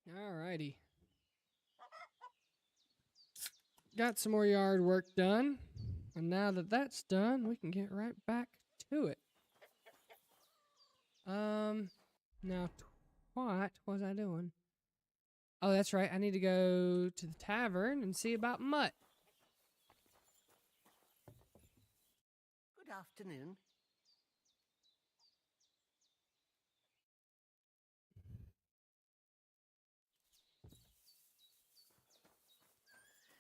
Alrighty. Got some more yard work done. And now that that's done, we can get right back to it. Now, what was I doing? Oh, that's right. I need to go to the tavern and see about Mutt. Good afternoon.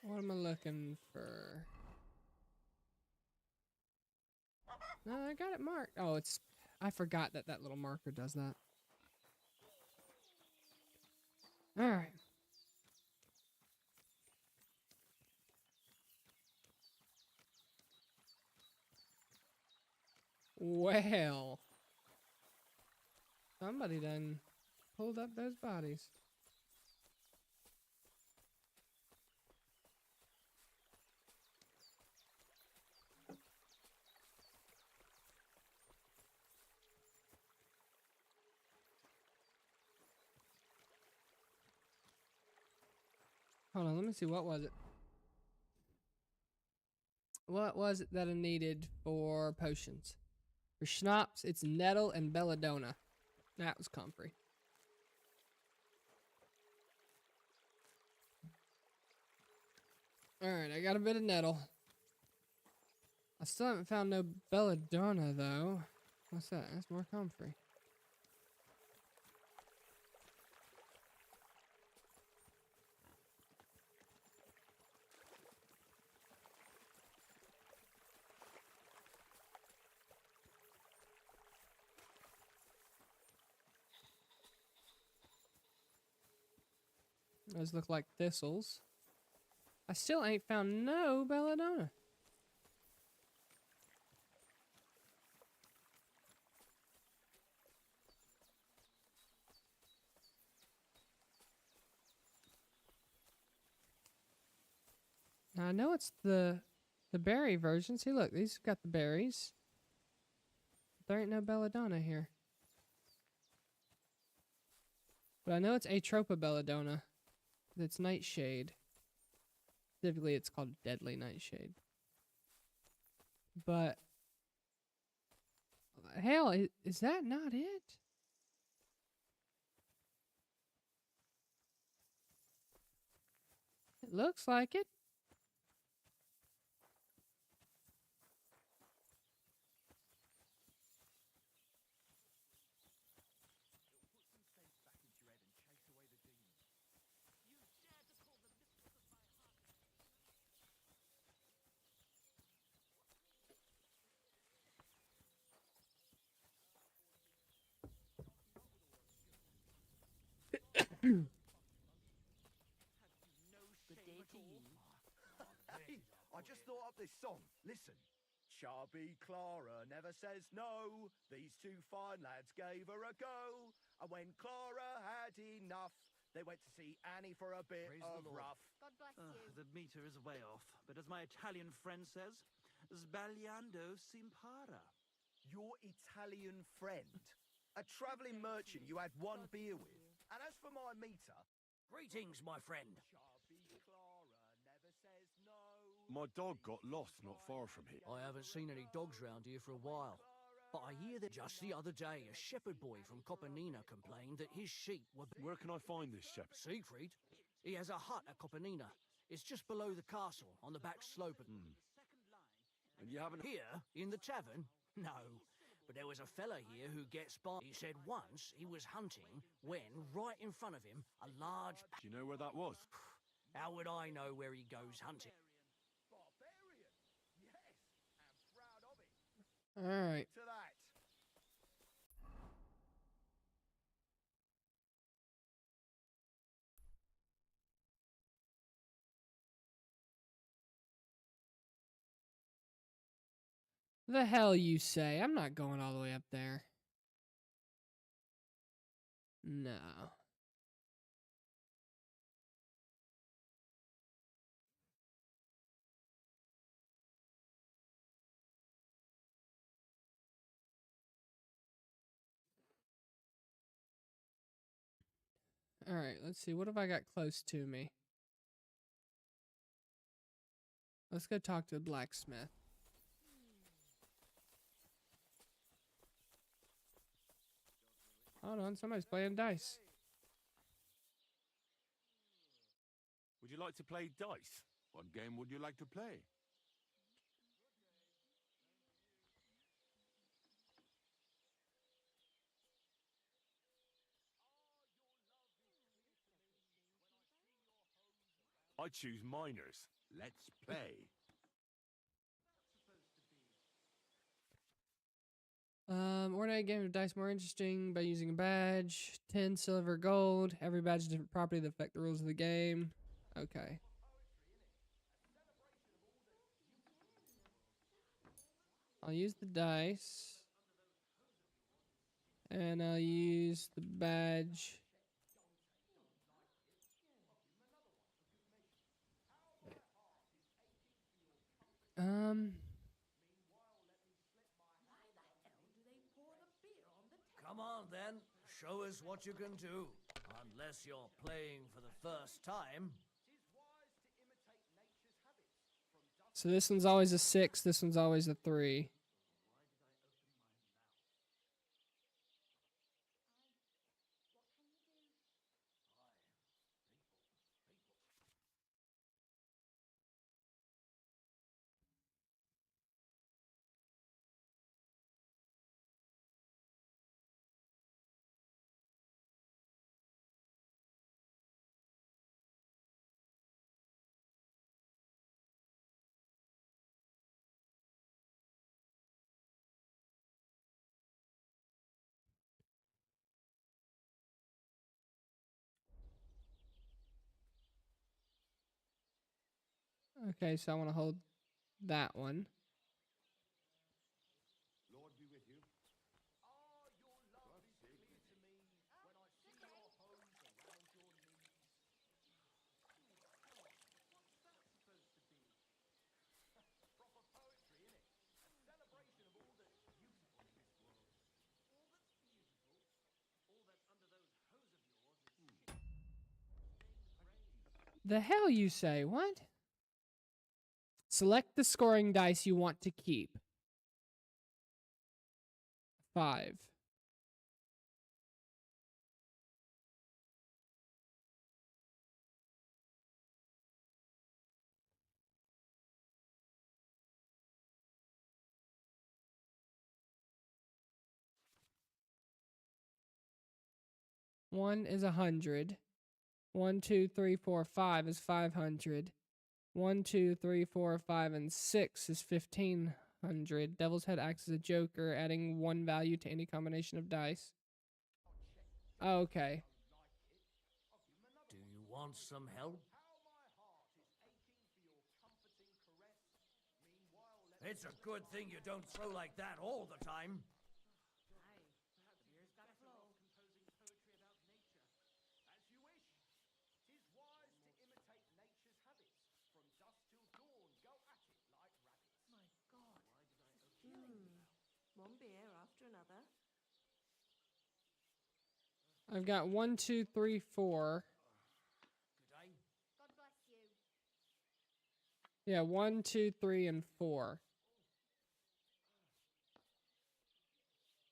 What am I looking for? No, I got it marked. Oh, it's... I forgot that that little marker does that. Alright. Well. Somebody done pulled up those bodies. Hold on, let me see. What was it? What was it that I needed for potions? For schnapps, it's nettle and belladonna. That was comfrey. Alright, I got a bit of nettle. I still haven't found no belladonna, though. What's that? That's more comfrey. Those look like thistles. I still ain't found no belladonna. Now I know it's the berry version. See, look, these got the berries. There ain't no belladonna here. But I know it's Atropa belladonna. It's nightshade. Specifically, it's called deadly nightshade. But hell, is that not it? It looks like it. Hey, I just thought up this song. Listen. Chubby Clara never says no. These two fine lads gave her a go. And when Clara had enough, they went to see Annie for a bit Praise of the Lord. rough. God bless you. The meter is way off, but as my Italian friend says, sbagliando s'impara. Your Italian friend. A travelling merchant you had one beer with. And as for my meter... Greetings, my friend. Chubby Clara never says no. My dog got lost not far from here. I haven't seen any dogs round here for a while, but I hear that just the other day a shepherd boy from Copenina complained that his sheep were... Where can I find this shepherd? Siegfried? He has a hut at Copenina. It's just below the castle, on the back slope of... And you haven't... Here, in the tavern? No. But there was a fella here who gets by. He said once he was hunting when, right in front of him, a large... Do you know where that was? How would I know where he goes hunting? Barbarian. Yes. And proud of it. Alright. To that. The hell you say? I'm not going all the way up there. No. All right, let's see. What have I got close to me? Let's go talk to the blacksmith. Hold on, somebody's playing dice. Would you like to play dice? What game would you like to play? I choose minors. Let's play. Ordinate game of dice more interesting by using a badge. 10 silver, gold. Every badge is a different property that affect the rules of the game. Okay. I'll use the dice. And I'll use the badge. Come on, then. Show us what you can do. Unless you're playing for the first time. So this one's always a 6, this one's always a 3. Okay, so I want to hold that one. Lord be with you. Ah, your love is clear to me when I see your hose around your knees. What's that supposed to be? Proper poetry, innit? A celebration of all that's beautiful in this world. All that's beautiful, all that's under those hose of yours is shit. The hell you say? What? Select the scoring dice you want to keep. 5. One is 100. 1, 2, 3, 4, 5 is 500. 1, 2, 3, 4, 5, and 6 is 1500. Devil's Head acts as a joker, adding 1 value to any combination of dice. Okay. Do you want some help? It's a good thing you don't throw like that all the time. As you wish. 'Tis wise to imitate nature's habits. From dusk till dawn, go at it like rabbits. My God. One beer after another. I've got 1, 2, 3, 4. Good day. God bless you. Yeah, 1, 2, 3, and 4.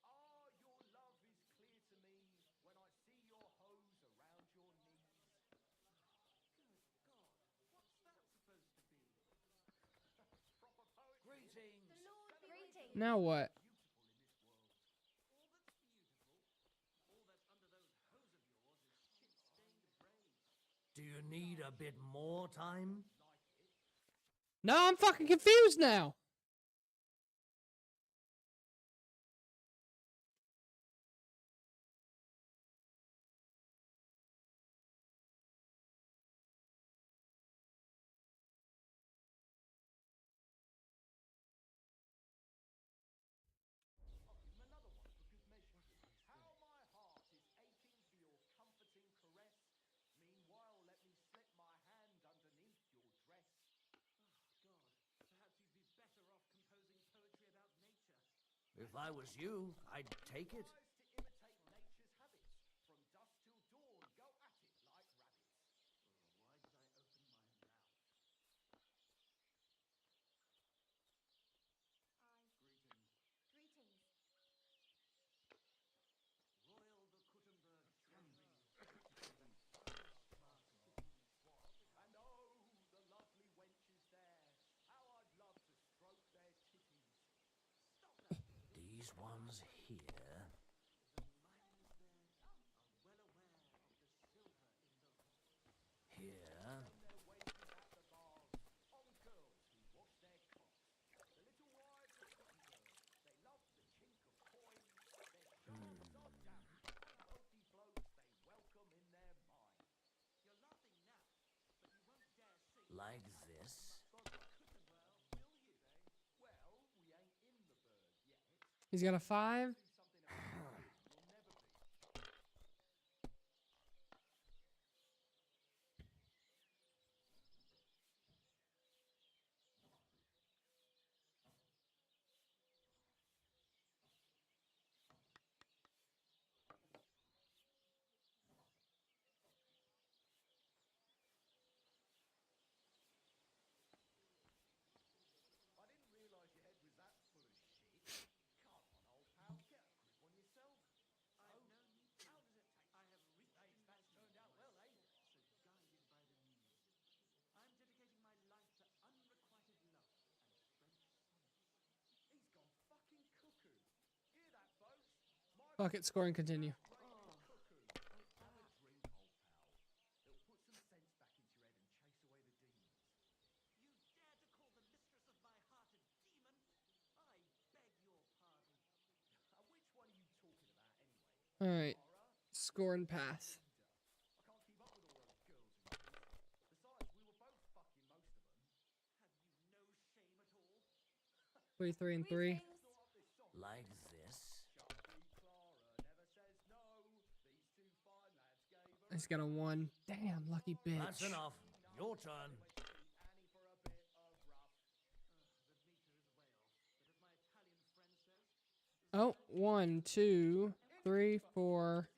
Ah, your love is clear to me when I see your hose around your knees. What's that supposed to be? Proper poetry. Greetings. The Lord be greeting. Now what? All that's beautiful, all that's under those hose of yours is shit-stained brains. Do you need a bit more time? No, I'm fucking confused now. How my heart is aching for your comforting caress. Meanwhile, let me slip my hand underneath your dress. God, perhaps you'd be better off composing poetry about nature. If I was you, I'd take it. Wise to imitate nature's habits. From dusk till dawn, go at it Here. Here. They're waiting at the bars on girls who wash their cocks. The little wives of Gothenburg, they love the chink of coin. Their jars are damp. Wealthy blokes they welcome in their mine. You're laughing now, but you won't dare sing. Like this. But we couldn't, will you? Well, we ain't in the bird yet. He's got a 5. Do something about it. You'll never be. I didn't realise your head was that full of shit. Come on, old pal, get a grip on yourself. I've no need to. How does it taste? I have reached Hey, in that's my turned out well, ain't it? so guided by the muse. I'm dedicating my life to unrequited love and French sonnets. He's gone fucking cuckoo. Hear that, folks? My Fuck it, score and continue. raving cuckoo. Have a drink, old pal. It'll put some sense back into your head and chase away the demons. You dare to call the mistress of my heart a demon? I beg your pardon. Which one are you talking about, anyway? Alright. Clara? Score and pass. I can't keep up with all those girls of yours. Besides, we were both fucking most of them. Have you no shame at all? 3, 3, and 3. Greetings. Thought up this song. Like this. Sharpie Clara never says no. These two fine lads gave her He's got a 1. Damn, lucky bitch. That's enough. Your turn. Annie for a bit of rough. The meter is way off, but as my Italian friend says, Oh, 1, 2, 3, 4,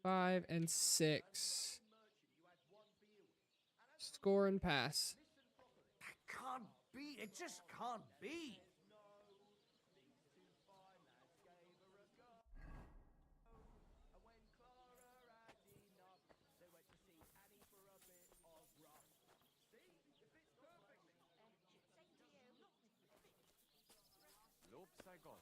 5, and 6. Score and pass. That can't be. It just can't be. And when Clara had enough, they went to see Annie for a bit of rough. See? It fits perfectly. Same to you. Looks I got.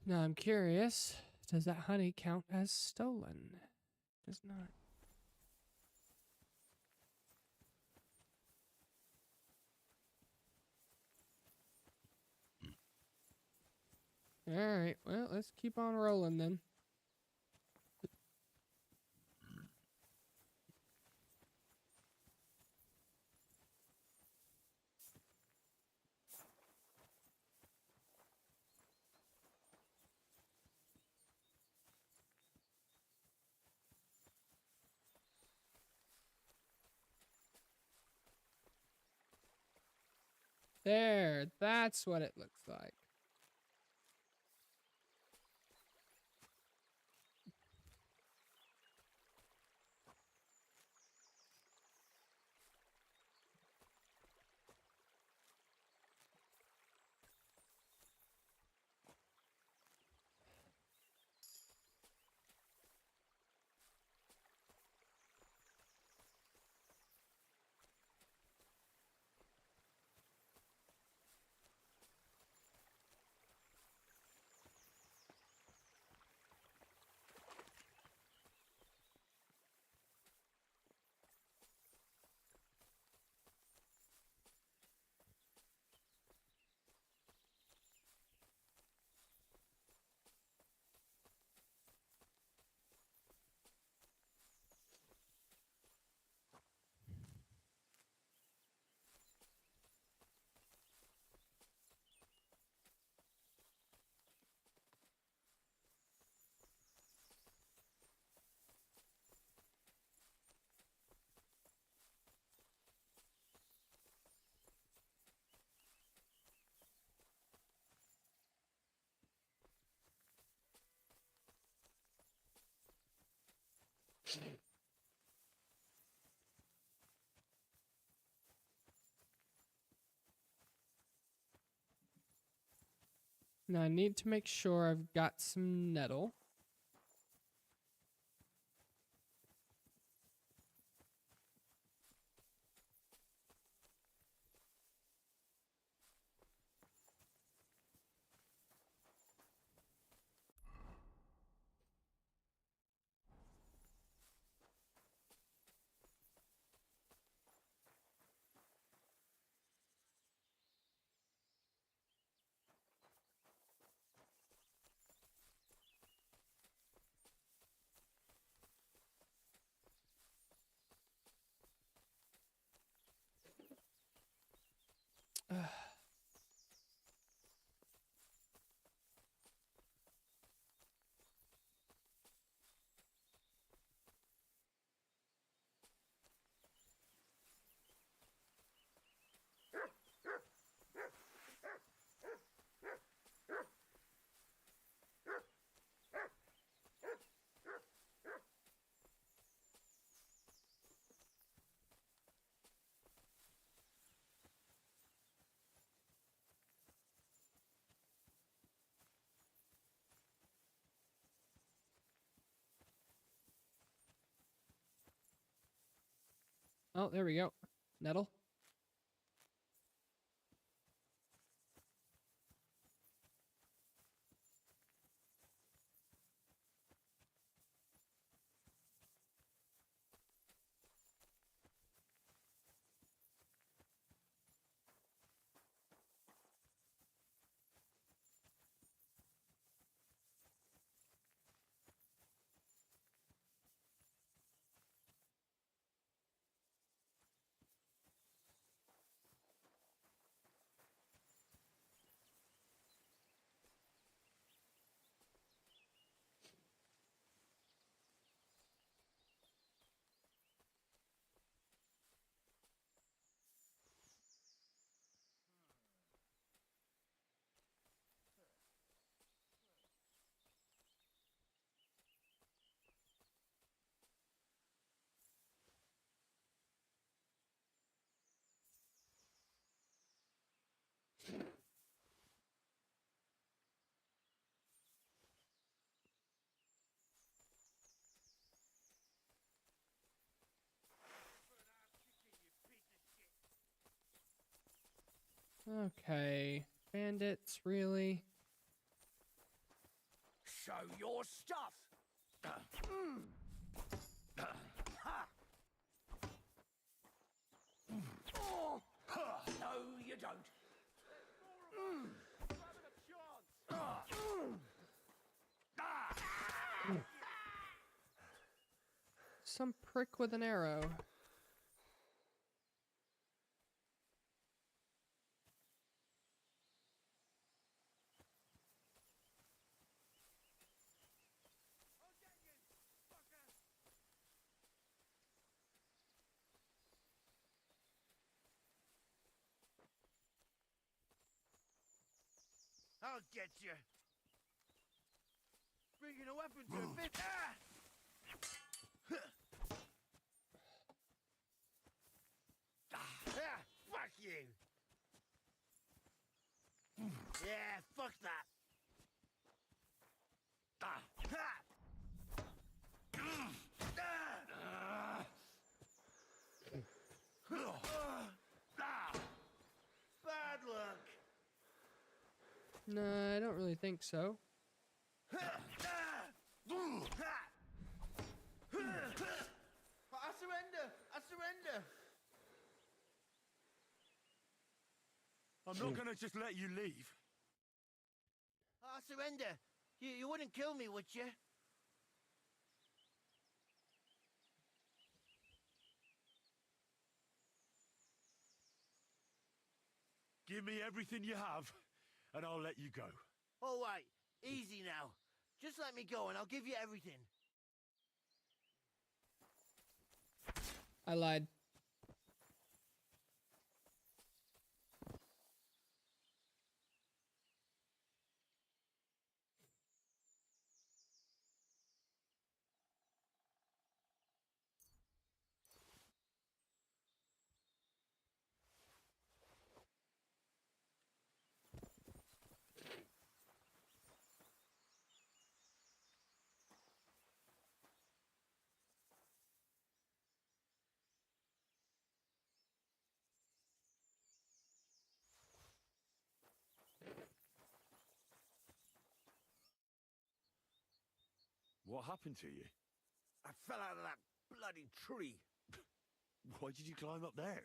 Now I'm curious, does that honey count as stolen? Does not. Alright, well, let's keep on rolling then. There, that's what it looks like. Now I need to make sure I've got some nettle. Oh, there we go. Nettle. Okay. Bandits, really? Show your stuff. Oh, no, you don't. Some prick with an arrow. I'll get you. Bringing a weapon to a bit. Ah! Ah, fuck you. Yeah, fuck that. Ah. Ha! Bad luck. No, I don't really think so. I surrender. I surrender. I'm not gonna just let you leave. I surrender. You wouldn't kill me, would you? Give me everything you have, and I'll let you go. All right. Easy now. Just let me go and I'll give you everything. I lied. What happened to you? I fell out of that bloody tree. Why did you climb up there?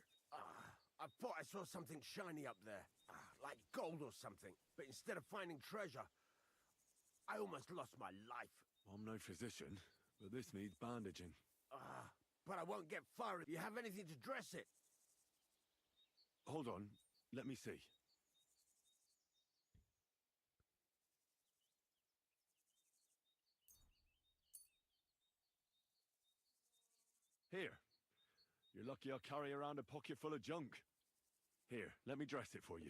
I thought I saw something shiny up there, like gold or something. But instead of finding treasure, I almost lost my life. I'm no physician, but this needs bandaging. But I won't get far if you have anything to dress it. Hold on, let me see. Here. You're lucky I carry around a pocket full of junk. Here, let me dress it for you.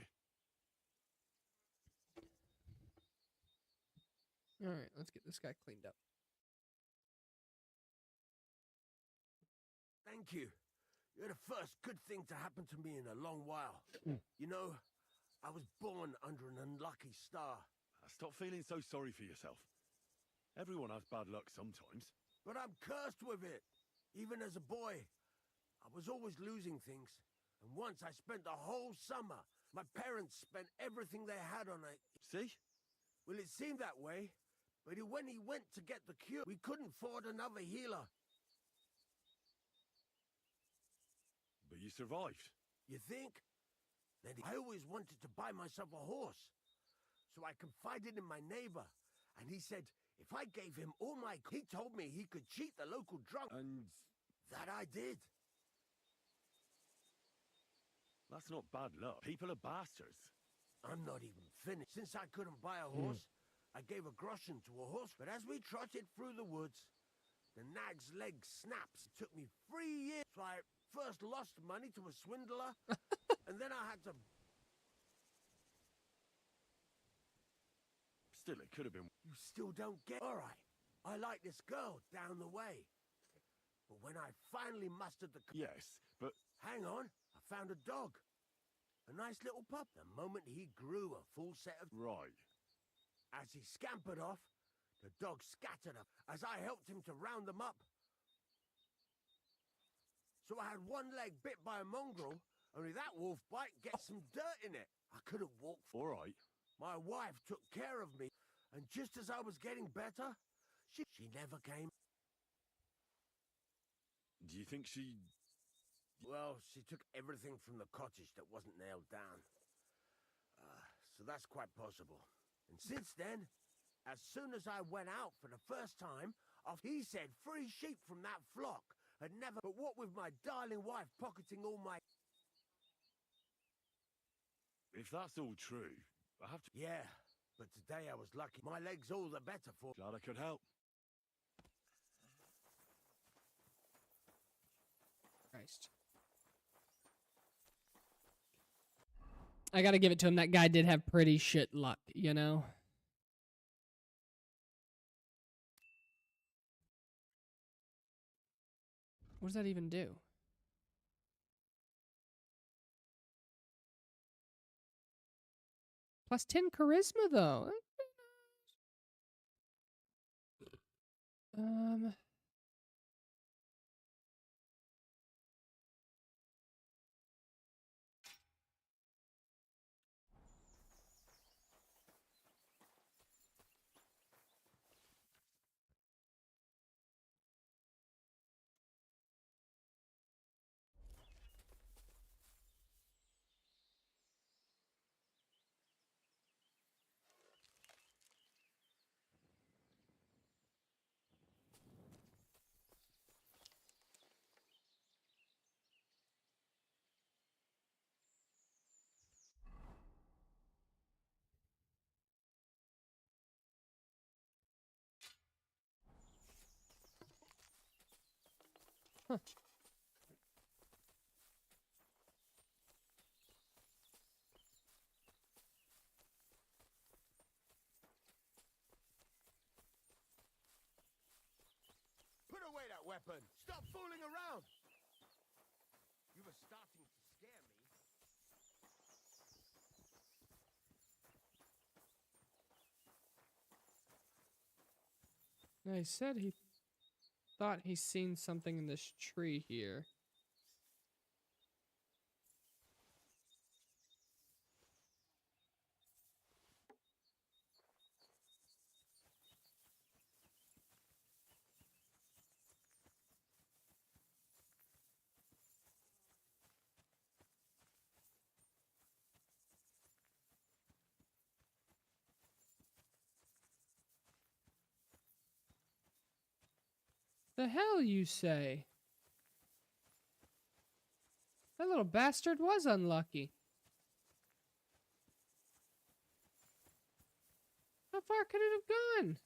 Alright, let's get this guy cleaned up. Thank you. You're the first good thing to happen to me in a long while. You know, I was born under an unlucky star. Stop feeling so sorry for yourself. Everyone has bad luck sometimes. But I'm cursed with it. Even as a boy, I was always losing things. And once I spent the whole summer. My parents spent everything they had on it. See? Well, it seemed that way. But when he went to get the cure, we couldn't afford another healer. But you survived. You think? Then I always wanted to buy myself a horse. So I confided in my neighbor. And he said, if I gave him all my... He told me he could cheat the local drunk. And That I did. that's not bad luck. People are bastards. I'm not even finished. Since I couldn't buy a horse, I gave a groschen to a horse. But as we trotted through the woods, the nag's leg snaps. It took me 3 years. So I first lost money to a swindler, and then I had to... Still, it could have been... You still don't get... All right, I like this girl down the way. But when I finally mustered the... Yes, but... Hang on, I found a dog. A nice little pup. The moment he grew a full set of... Right. As he scampered off, the dog scattered up as I helped him to round them up. So I had one leg bit by a mongrel, only that wolf bite gets some dirt in it. I couldn't walk. All right. My wife took care of me, and just as I was getting better, she never came. Do you think she... Well, she took everything from the cottage that wasn't nailed down. So that's quite possible. And since then, as soon as I went out for the first time, he said 3 sheep from that flock had never... But what with my darling wife pocketing all my... If that's all true, I have to... Yeah, but today I was lucky. My leg's all the better for... Glad I could help. Christ. I gotta give it to him. That guy did have pretty shit luck, you know? What does that even do? Plus 10 charisma, though. Huh. Put away that weapon! Stop fooling around! You were starting to scare me. No, he said he thought he seen something in this tree here. The hell you say? That little bastard was unlucky. How far could it have gone?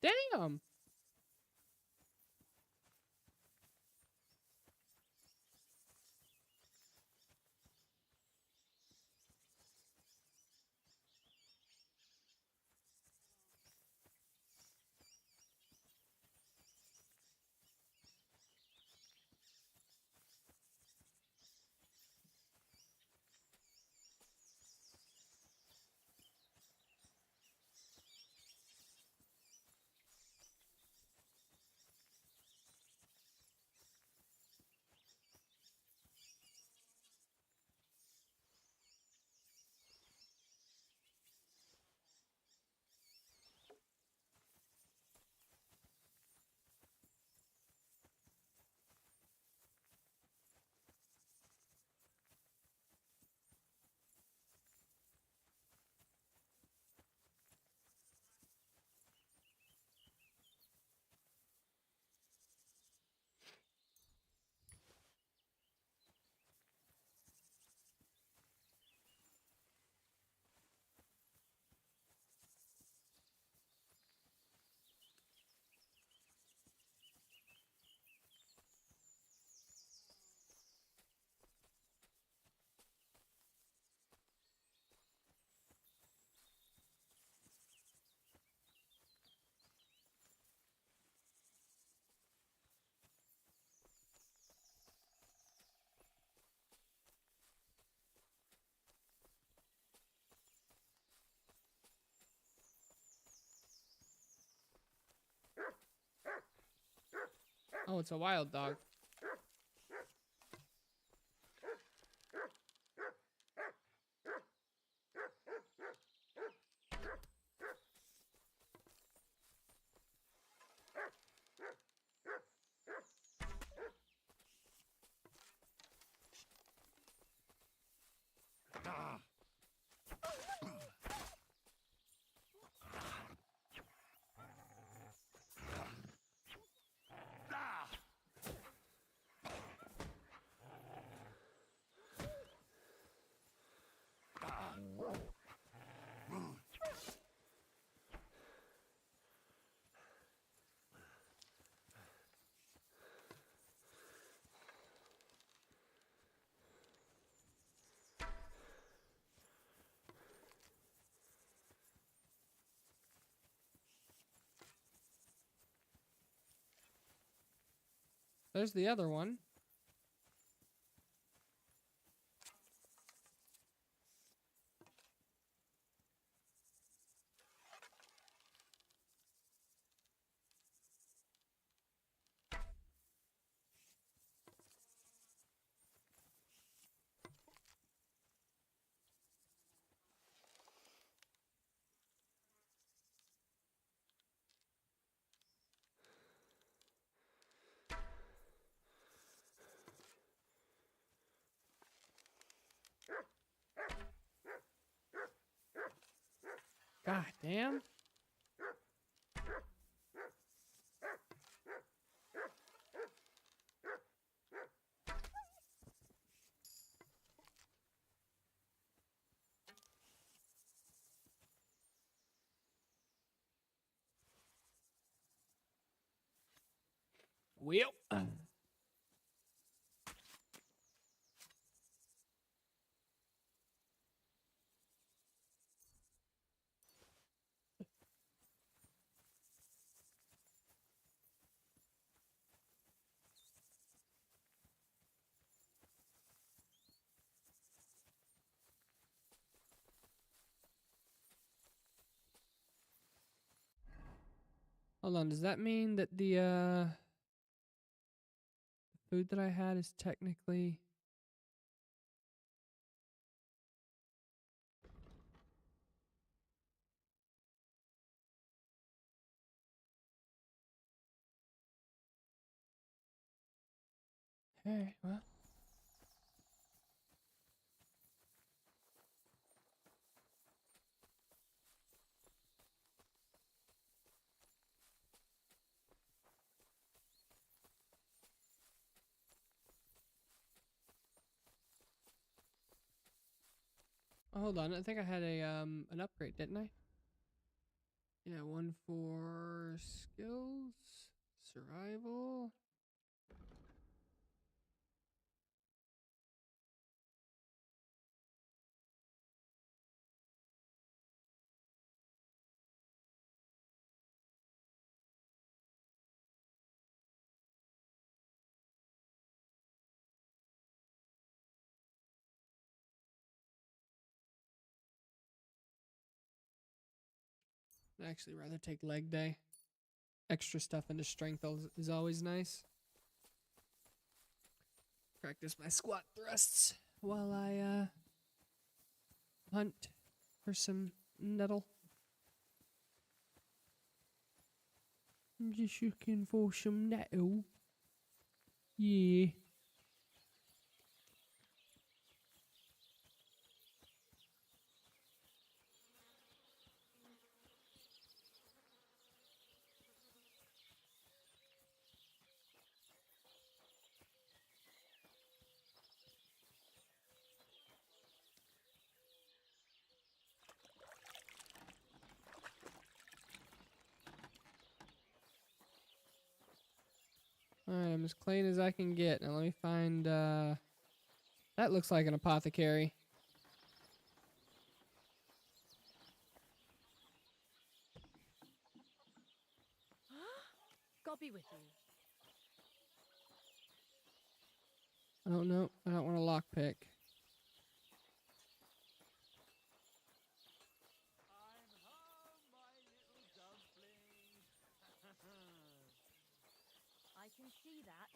Damn! Oh, it's a wild dog. There's the other one. God damn. Well. Hold on, does that mean that the food that I had is technically... Hey, well... Oh, hold on. I think I had a an upgrade, didn't I? Yeah, one for skills, survival. I'd actually rather take leg day. Extra stuff into strength is always nice. Practice my squat thrusts while I hunt for some nettle. I'm just looking for some nettle. Yeah. Alright, I'm as clean as I can get. Now let me find, that looks like an apothecary. God be with you. Oh no, I don't want a lockpick. I'm home, my little dumpling. I can see that.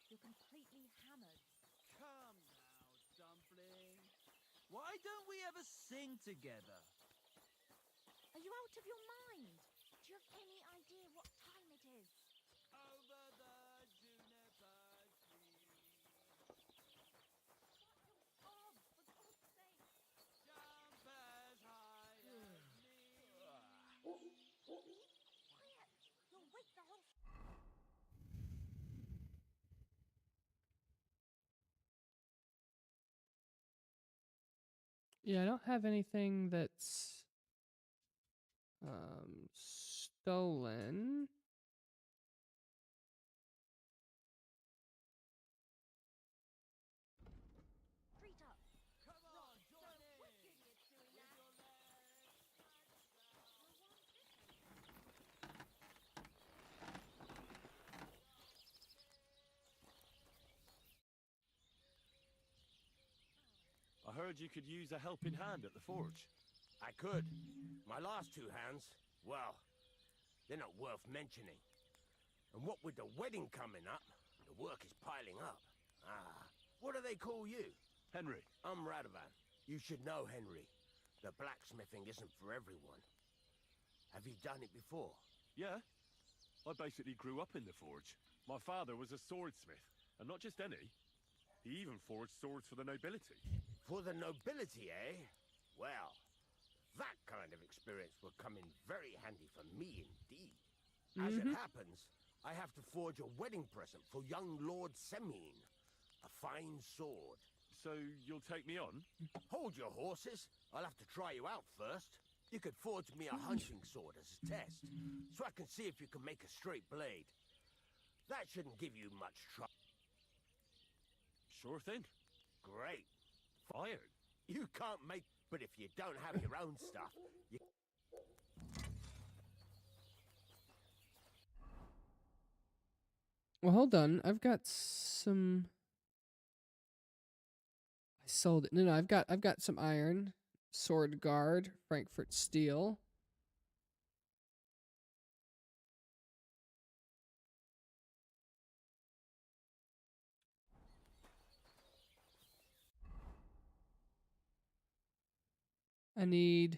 You're completely hammered. Come now, dumpling. Why don't we ever sing together? Are you out of your mind? Do you have any idea what time it is? Over the juniper tree. Oh, for God's sake! Jump as high as me. Quiet! You'll wake the whole... Yeah, I don't have anything that's stolen. Treat up. Come on, join in. Wicked it's doing that. With your I heard you could use a helping hand at the forge. I could. My last two hands, well, they're not worth mentioning. And what with the wedding coming up, the work is piling up. What do they call you? Henry, I'm Radovan. You should know, Henry. The blacksmithing isn't for everyone. Have you done it before? yeah? I basically grew up in the forge. My father was a swordsmith, and not just any. He even forged swords for the nobility. For the nobility, eh? Well, that kind of experience will come in very handy for me indeed. As it happens, I have to forge a wedding present for young Lord Semine. A fine sword. So you'll take me on? Hold your horses. I'll have to try you out first. You could forge me a hunting sword as a test, so I can see if you can make a straight blade. That shouldn't give you much trouble. Sure thing. Great. Iron. You can't make... But if you don't have your own stuff, you... Well, hold on. I've got some... I sold it. No, I've got some iron, sword guard, Frankfurt steel. I need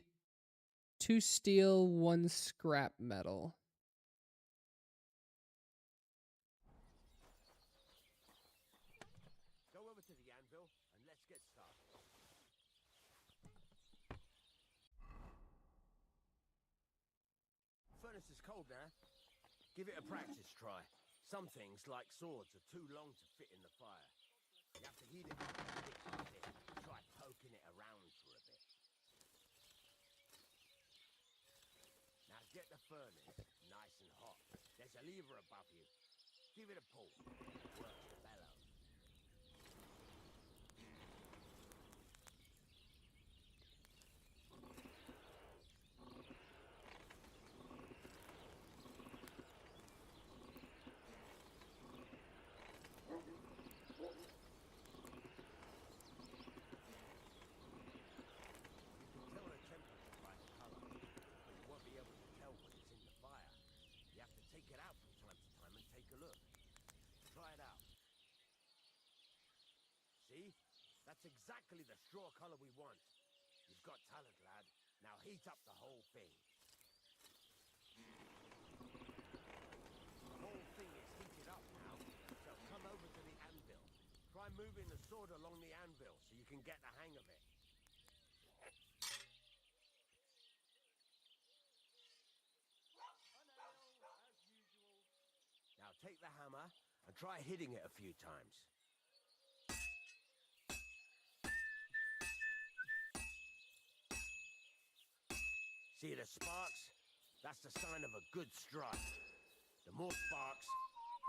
2 steel, 1 scrap metal. Go over to the anvil and let's get started. Furnace is cold now. Give it a practice try. Some things, like swords, are too long to fit in the fire. You have to heat it up a bit like this. Try poking it around for a bit. Now get the furnace nice and hot. There's a lever above you. Give it a pull. Work the bellows. Tell the temperature by the color, but you won't be able to tell when it's in the fire. You have to take it out from time to time and take a look. Try it out. See? That's exactly the straw color we want. You've got talent, lad. Now heat up the whole thing. The whole thing is heated up now, so come over to the anvil. Try moving the sword along the anvil so you can get the hang of it. Now take the hammer and try hitting it a few times. See the sparks? That's the sign of a good strike. The more sparks,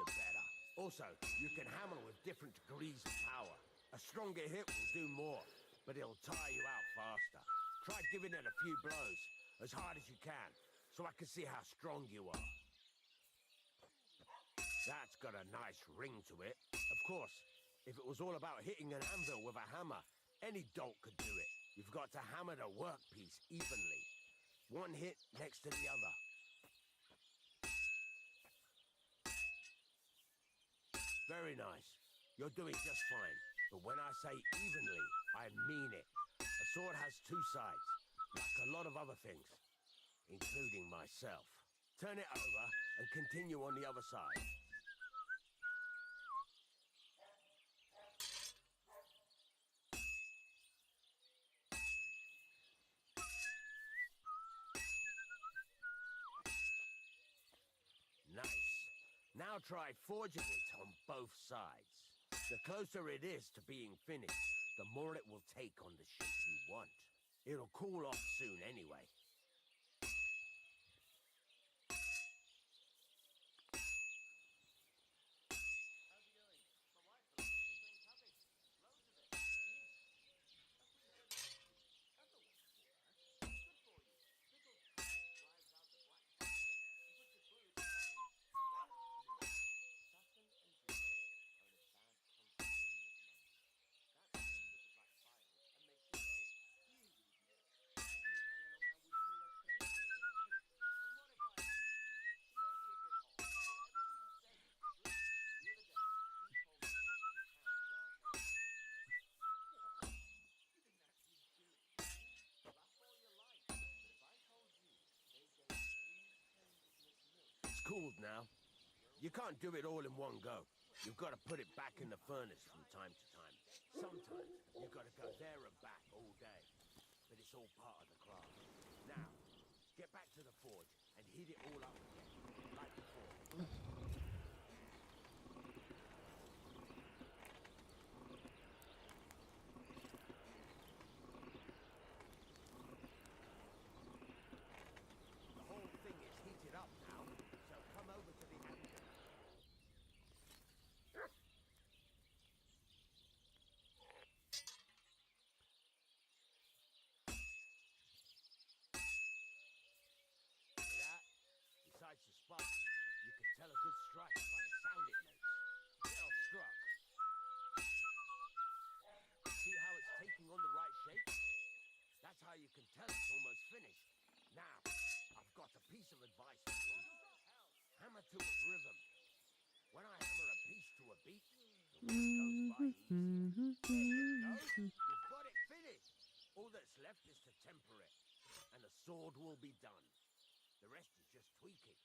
the better. Also, you can hammer with different degrees of power. A stronger hit will do more, but it'll tire you out faster. Try giving it a few blows, as hard as you can, so I can see how strong you are. That's got a nice ring to it. Of course, if it was all about hitting an anvil with a hammer, any dolt could do it. You've got to hammer the workpiece evenly. One hit next to the other. Very nice. You're doing just fine. But when I say evenly, I mean it. A sword has two sides, like a lot of other things, including myself. Turn it over and continue on the other side. Nice. Now try forging it on both sides. The closer it is to being finished, the more it will take on the shape you want. It'll cool off soon anyway. Cooled now. You can't do it all in one go. You've got to put it back in the furnace from time to time. Sometimes you've got to go there and back all day. But it's all part of the craft. Now, get back to the forge and heat it all up again, like before. The whole thing is heated up now, so come over to the anvil. See that? Besides the sparks, you can tell a good strike by the sound it makes. Well struck. See how it's taking on the right shape? That's how you can tell it's almost finished. Now, I've got a piece of advice for you. Hammer to a rhythm. When I hammer a piece to a beat, the work goes by easier. There you go. You've got it finished. All that's left is to temper it. sword will be done. The rest is just tweaking.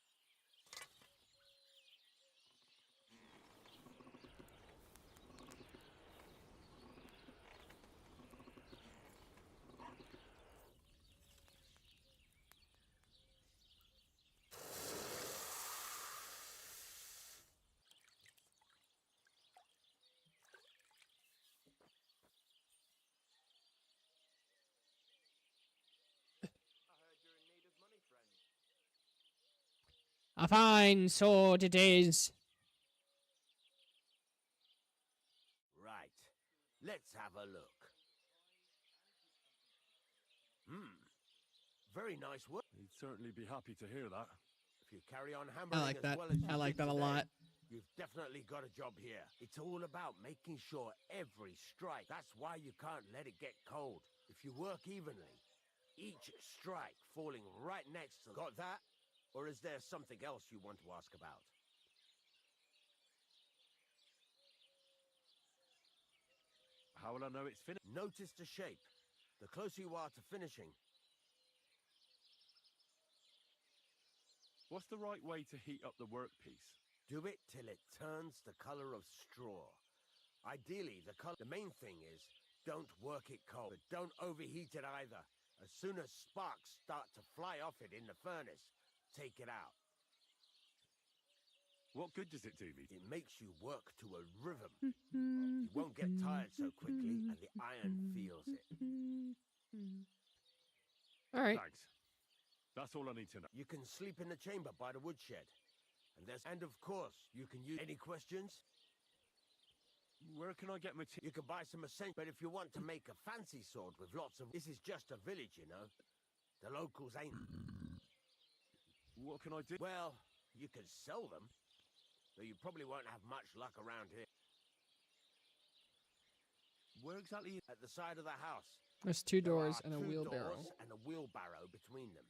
A fine sword it is. Right. Let's have a look. Very nice work. He'd certainly be happy to hear that. If you carry on hammering like as that. well as you I like did that a today, lot. you've definitely got a job here. It's all about making sure every strike. That's why you can't let it get cold. If you work evenly, each strike falling right next to... Got that? Or is there something else you want to ask about? How will I know it's finished? Notice the shape. The closer you are to finishing, What's the right way to heat up the workpiece? do it till it turns the color of straw. Ideally, the color... The main thing is, don't work it cold, but don't overheat it either. As soon as sparks start to fly off it in the furnace, take it out. What good does it do me? It makes you work to a rhythm. You won't get tired so quickly, and the iron feels it. All right. Thanks. That's all I need to know. You can sleep in the chamber by the woodshed. And of course, you can use... Any questions? Where can I get material? You can buy some essentials, but if you want to make a fancy sword with lots of... This is just a village, you know. The locals ain't... What can I do? Well, you can sell them, though you probably won't have much luck around here. Where exactly? At the side of the house. There's two There doors are and a two wheelbarrow doors and a wheelbarrow between them.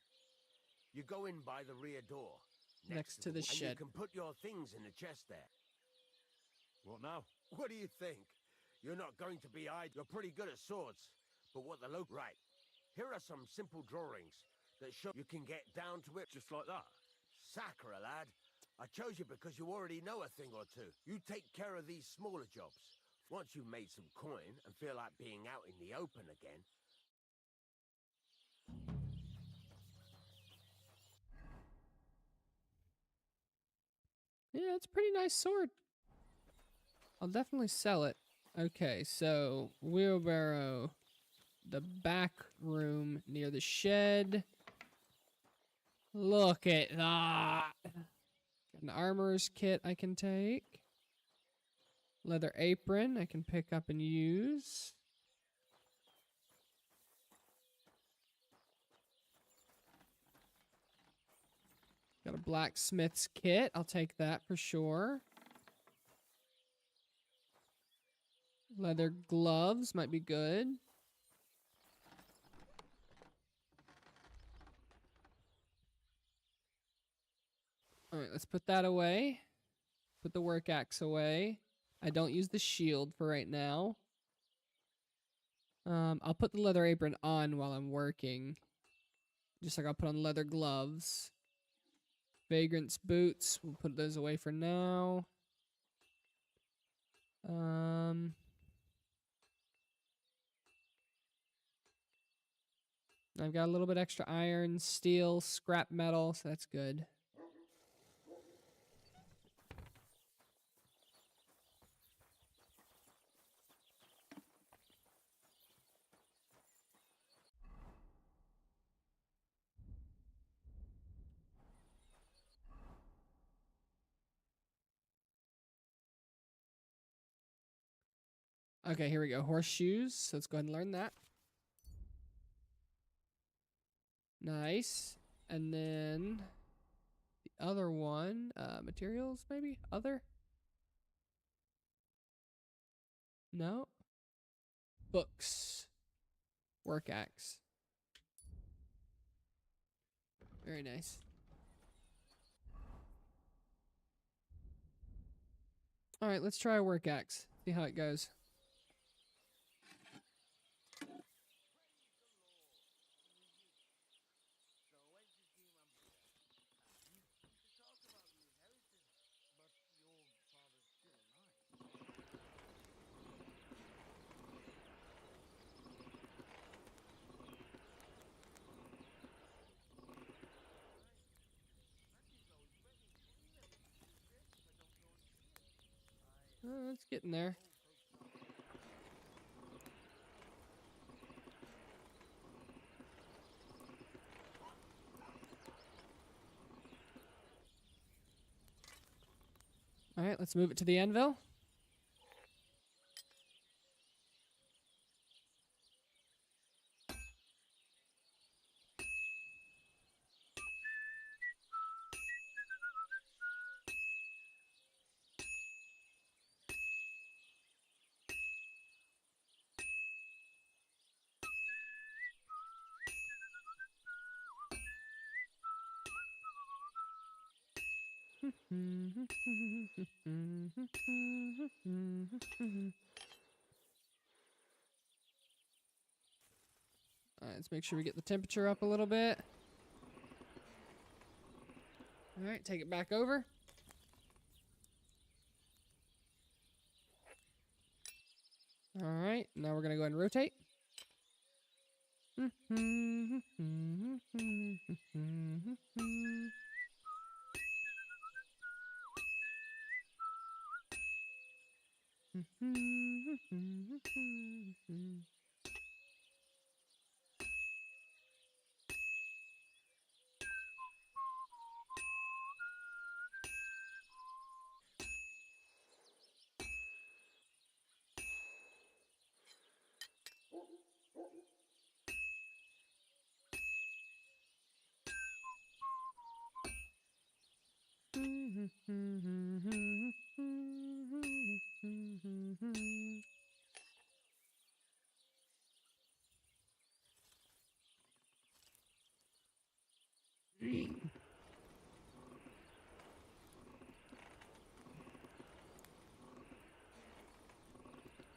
You go in by the rear door. next to the and shed. you can put your things in the chest there. What now? What do you think? You're not going to be eyed. You're pretty good at swords. But what the local... Right. Here are some simple drawings that show you can get down to it. Just like that? Sacre, lad. I chose you because you already know a thing or two. You take care of these smaller jobs. Once you've made some coin and feel like being out in the open again... Yeah, it's a pretty nice sword. I'll definitely sell it. Okay, so wheelbarrow, the back room near the shed. Look at that. Got an armorer's kit I can take. Leather apron I can pick up and use. Got a blacksmith's kit. I'll take that for sure. Leather gloves might be good. Alright, let's put that away. Put the work axe away. I don't use the shield for right now. I'll put the leather apron on while I'm working. Just like I'll put on leather gloves. Vagrant's boots. We'll put those away for now. I've got a little bit extra iron, steel, scrap metal, so that's good. Okay, here we go. Horseshoes. So let's go ahead and learn that. Nice. And then the other one, materials maybe? Other? No. Books. Work axe. Very nice. All right, let's try a work axe. See how it goes. It's getting there. All right, let's move it to the anvil. All right, let's make sure we get the temperature up a little bit. All right, take it back over. All right, now we're going to go ahead and rotate.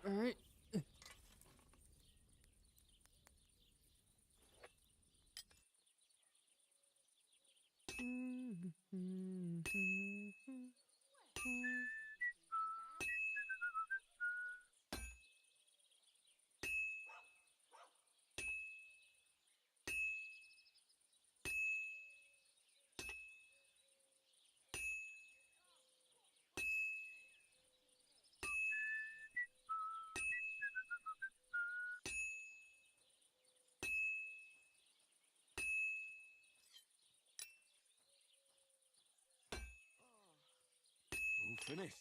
All right. All finished.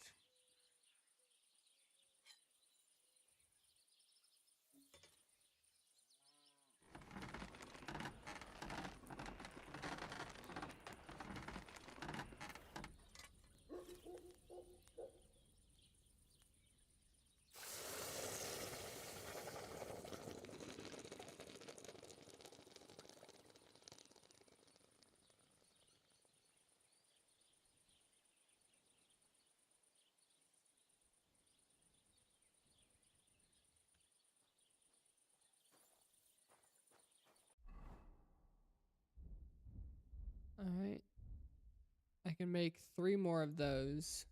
All right. I can make 3 more of those.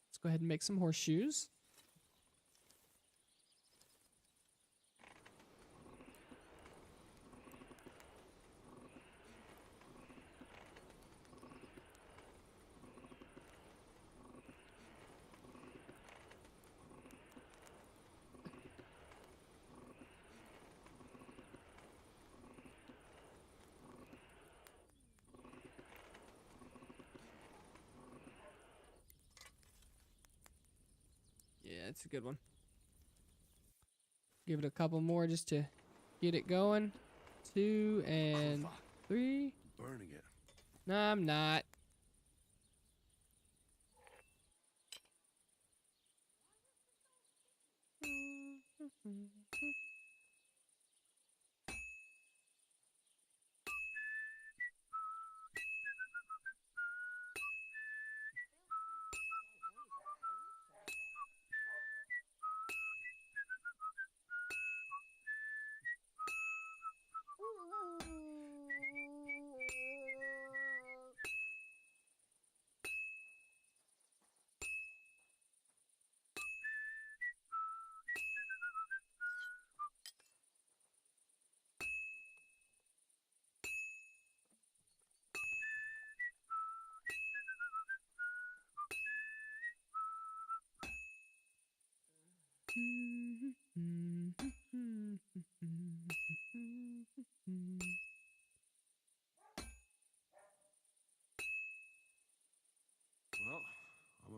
Let's go ahead and make some horseshoes. Yeah, it's a good one. Give it a couple more just to get it going. 2 and 3. Burning it. No, I'm not.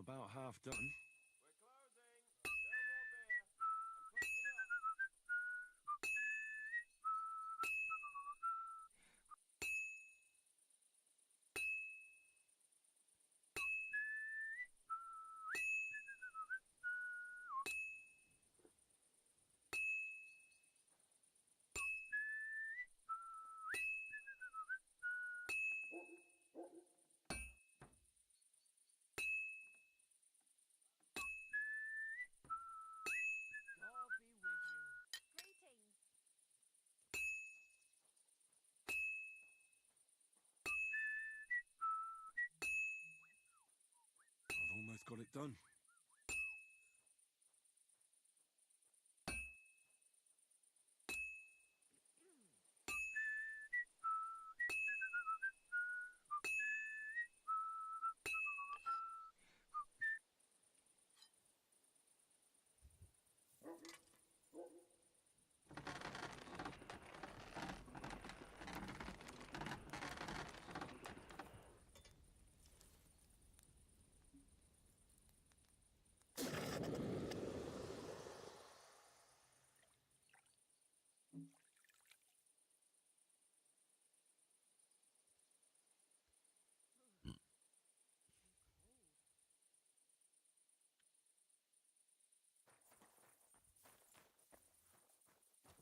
about half done. Greetings. I've almost got it done.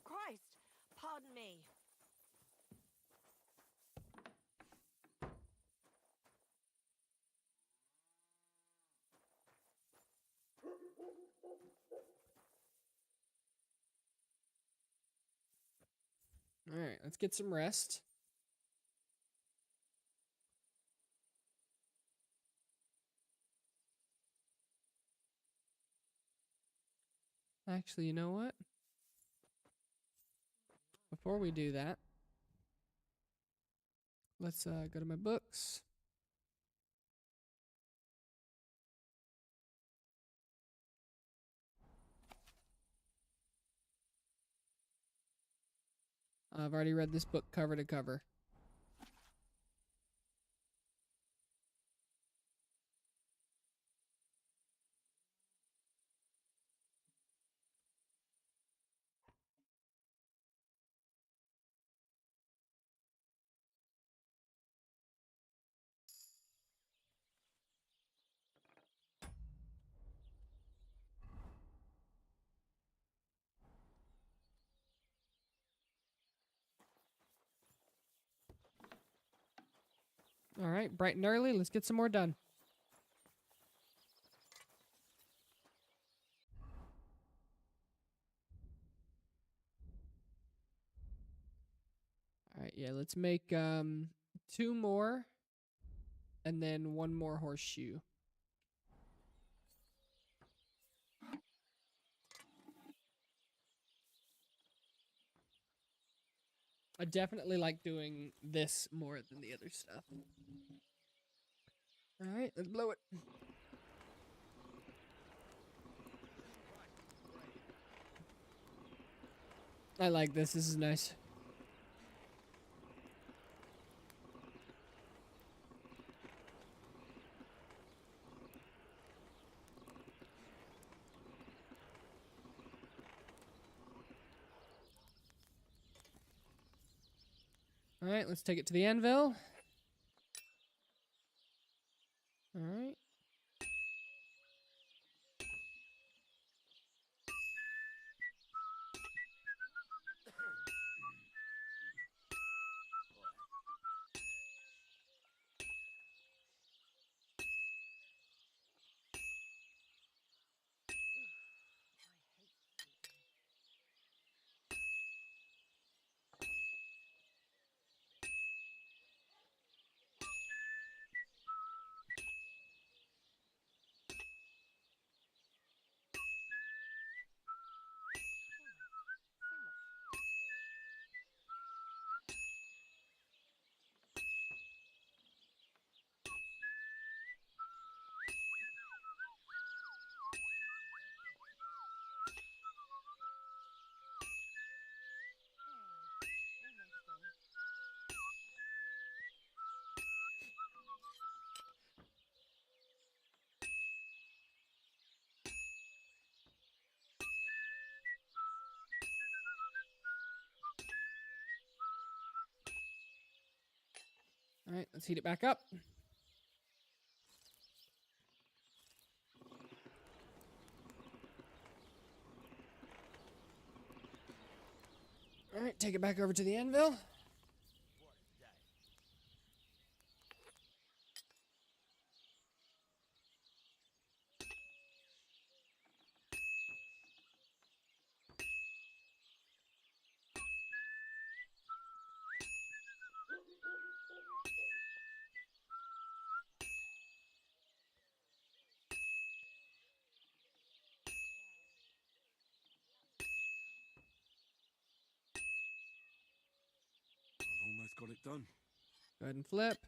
Christ, pardon me. All right, let's get some rest. Actually, you know what? Before we do that, let's go to my books. I've already read this book cover to cover. All right, bright and early. Let's get some more done. All right, yeah, let's make 2 more and then 1 more horseshoe. I definitely like doing this more than the other stuff. All right, let's blow it. I like this. This is nice. All right, let's take it to the anvil. All right. All right, let's heat it back up. All right, take it back over to the anvil. I've almost got it done. Go ahead and flip.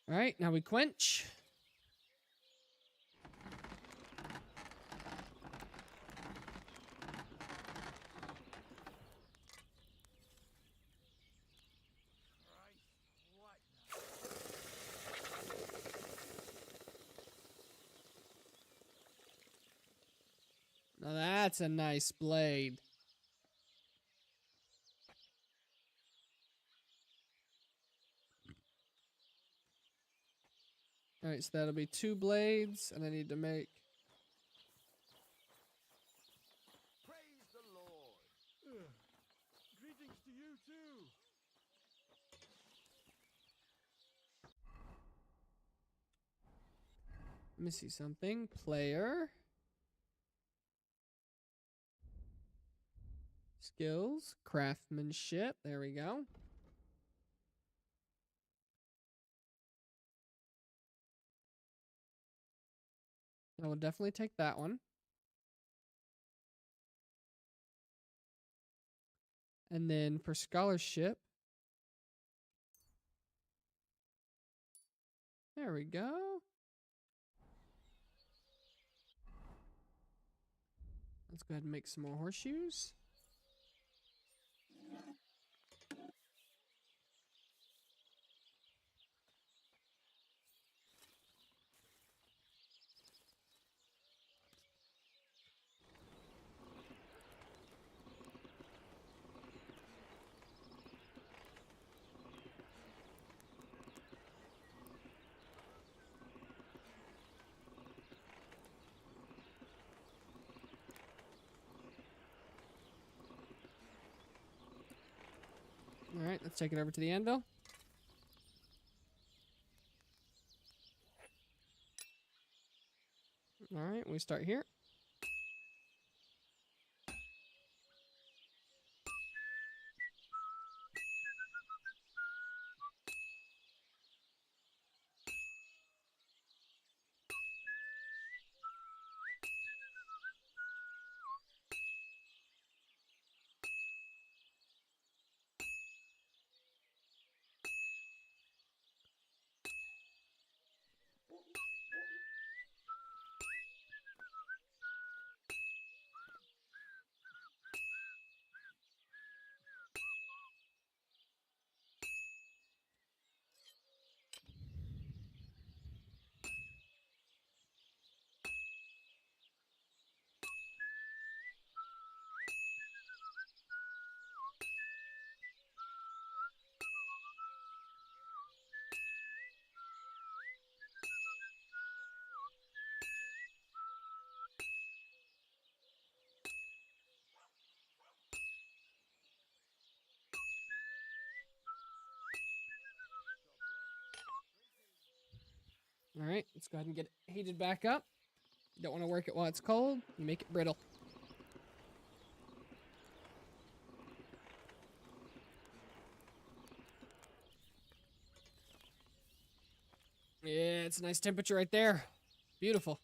All right, now we quench. Now that's a nice blade. All right, so that'll be 2 blades, and I need to make... Praise the Lord. Greetings to you too. Let me see something. Player. Skills. Craftsmanship. There we go. I will definitely take that one. And then for scholarship. There we go. Let's go ahead and make some more horseshoes. All right, let's take it over to the anvil. All right, we start here. All right, let's go ahead and get it heated back up. You don't want to work it while it's cold. You make it brittle. Yeah, it's a nice temperature right there. Beautiful.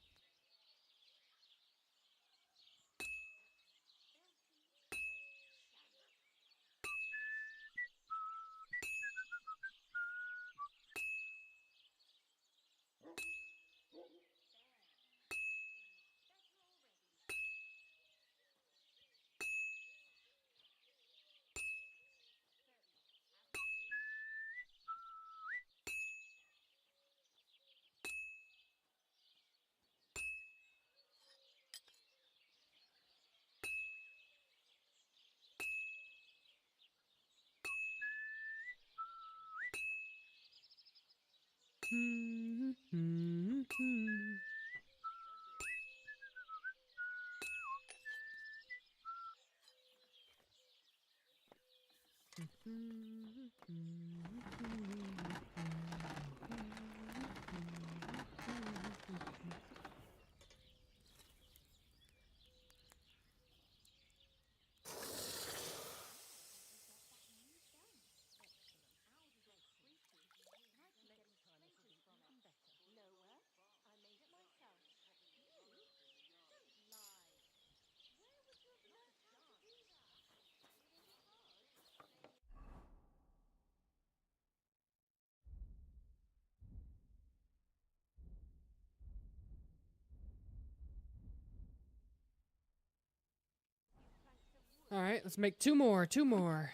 All right, let's make two more. Two more.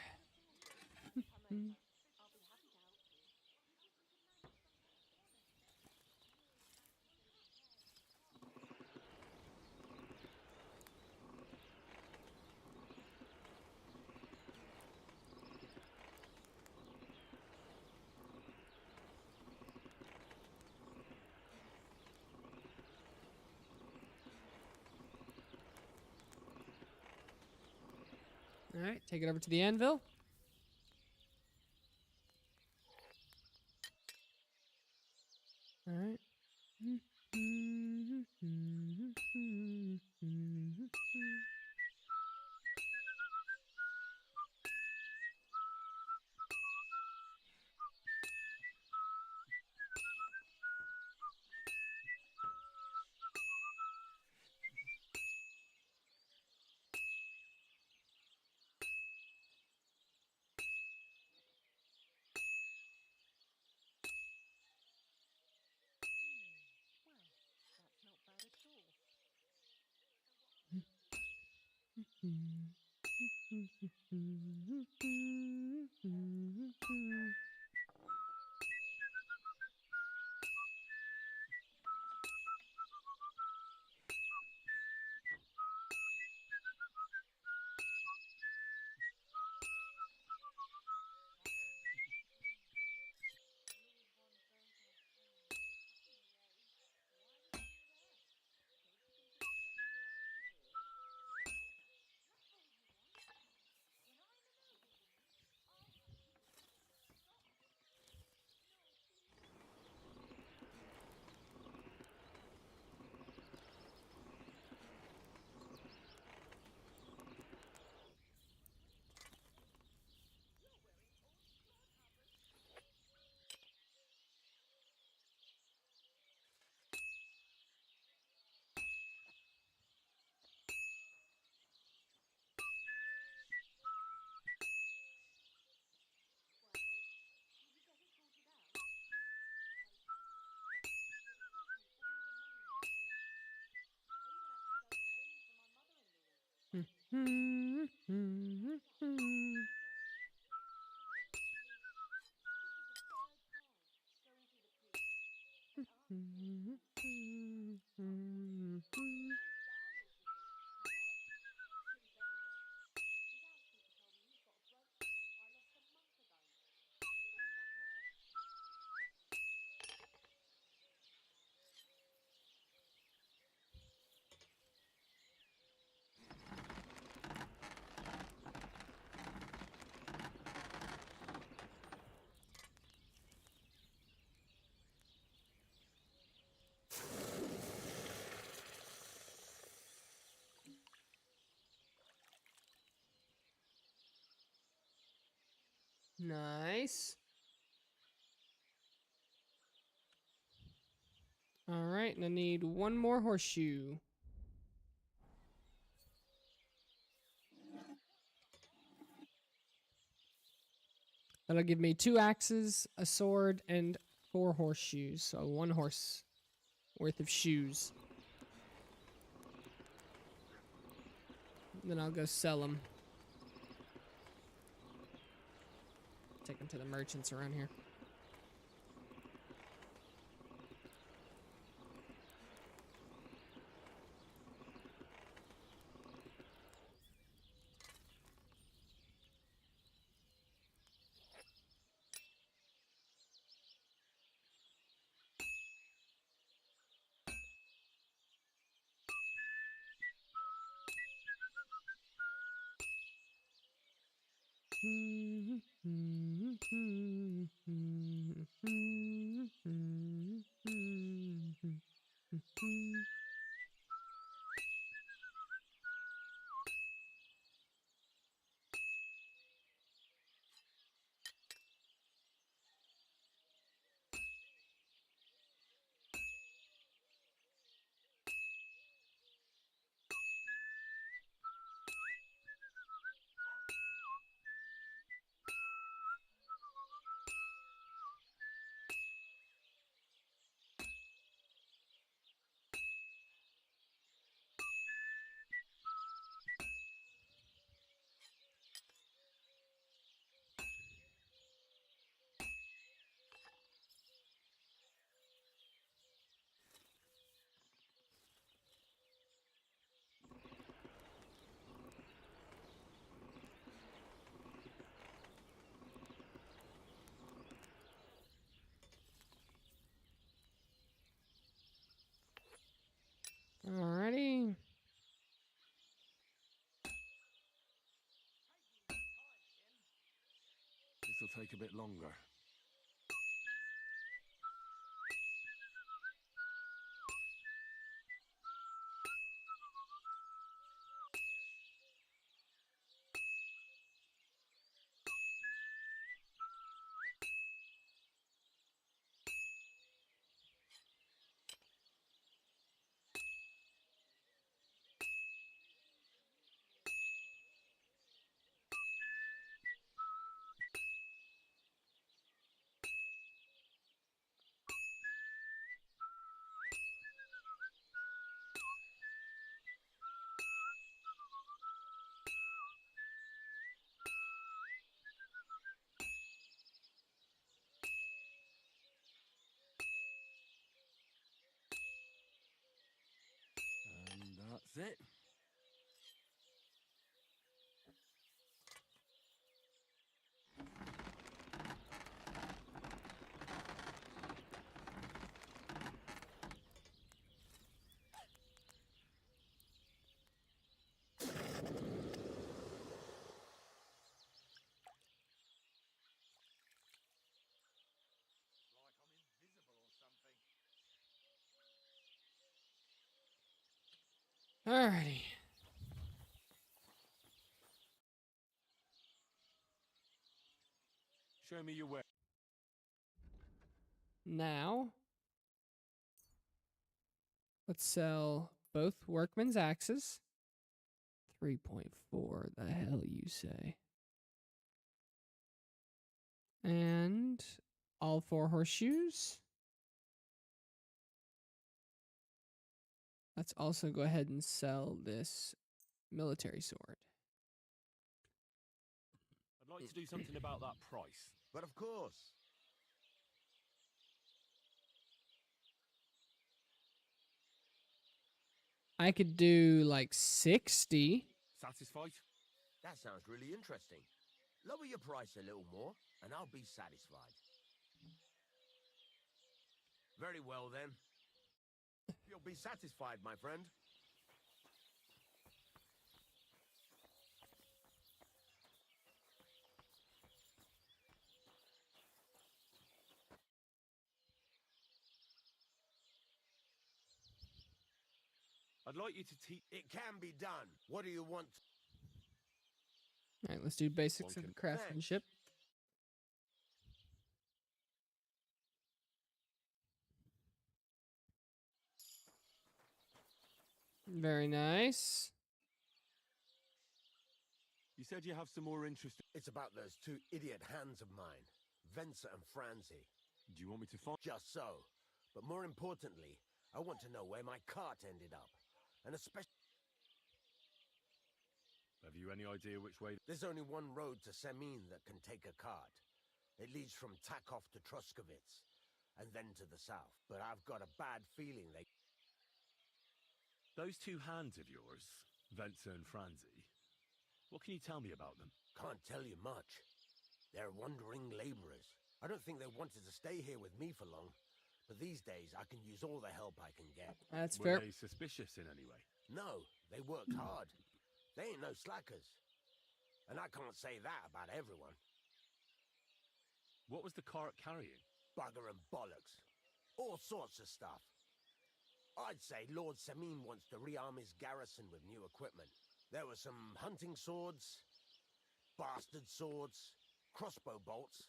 All right, take it over to the anvil. All right. Nice. All right, and I need one more horseshoe. That'll give me 2 axes, a sword, and 4 horseshoes. So 1 horse worth of shoes. Then I'll go sell them. Take them to the merchants around here. Alrighty. This'll take a bit longer. And that's it. Alrighty. Show me your way. Now, let's sell both workman's axes. 3.4, the hell you say. And all 4 horseshoes. Let's also go ahead and sell this military sword. I'd like to do something about that price. But of course. I could do like 60. Satisfied? That sounds really interesting. Lower your price a little more, and I'll be satisfied. Very well, then. You'll be satisfied, my friend. I'd like you to teach. It can be done. What do you want? All right, let's do basics of One can- craftsmanship. Very nice. You said you have some more interest. It's about those 2 idiot hands of mine, Venser and Franzi. Do you want me to find? Just so. But more importantly, I want to know where my cart ended up. And especially, Have you any idea which way? there's only one road to Semin that can take a cart. It leads from Takov to Troskovitz, and then to the south. But I've got a bad feeling they... Those 2 hands of yours, Venser and Franzi. What can you tell me about them? Can't tell you much. They're wandering laborers. I don't think they wanted to stay here with me for long. But these days, I can use all the help I can get. That's Were fair. they suspicious in any way? No, they worked hard. They ain't no slackers. And I can't say that about everyone. What was the cart carrying? Bugger and bollocks. All sorts of stuff. I'd say Lord Samin wants to rearm his garrison with new equipment. There were some hunting swords, bastard swords, crossbow bolts.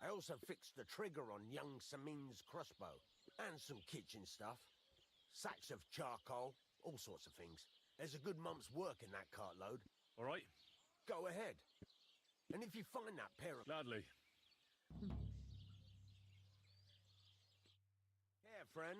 I also fixed the trigger on young Samin's crossbow. And some kitchen stuff. Sacks of charcoal, all sorts of things. There's a good month's work in that cartload. All right. Go ahead. And if you find that pair of... Gladly. Here, friend.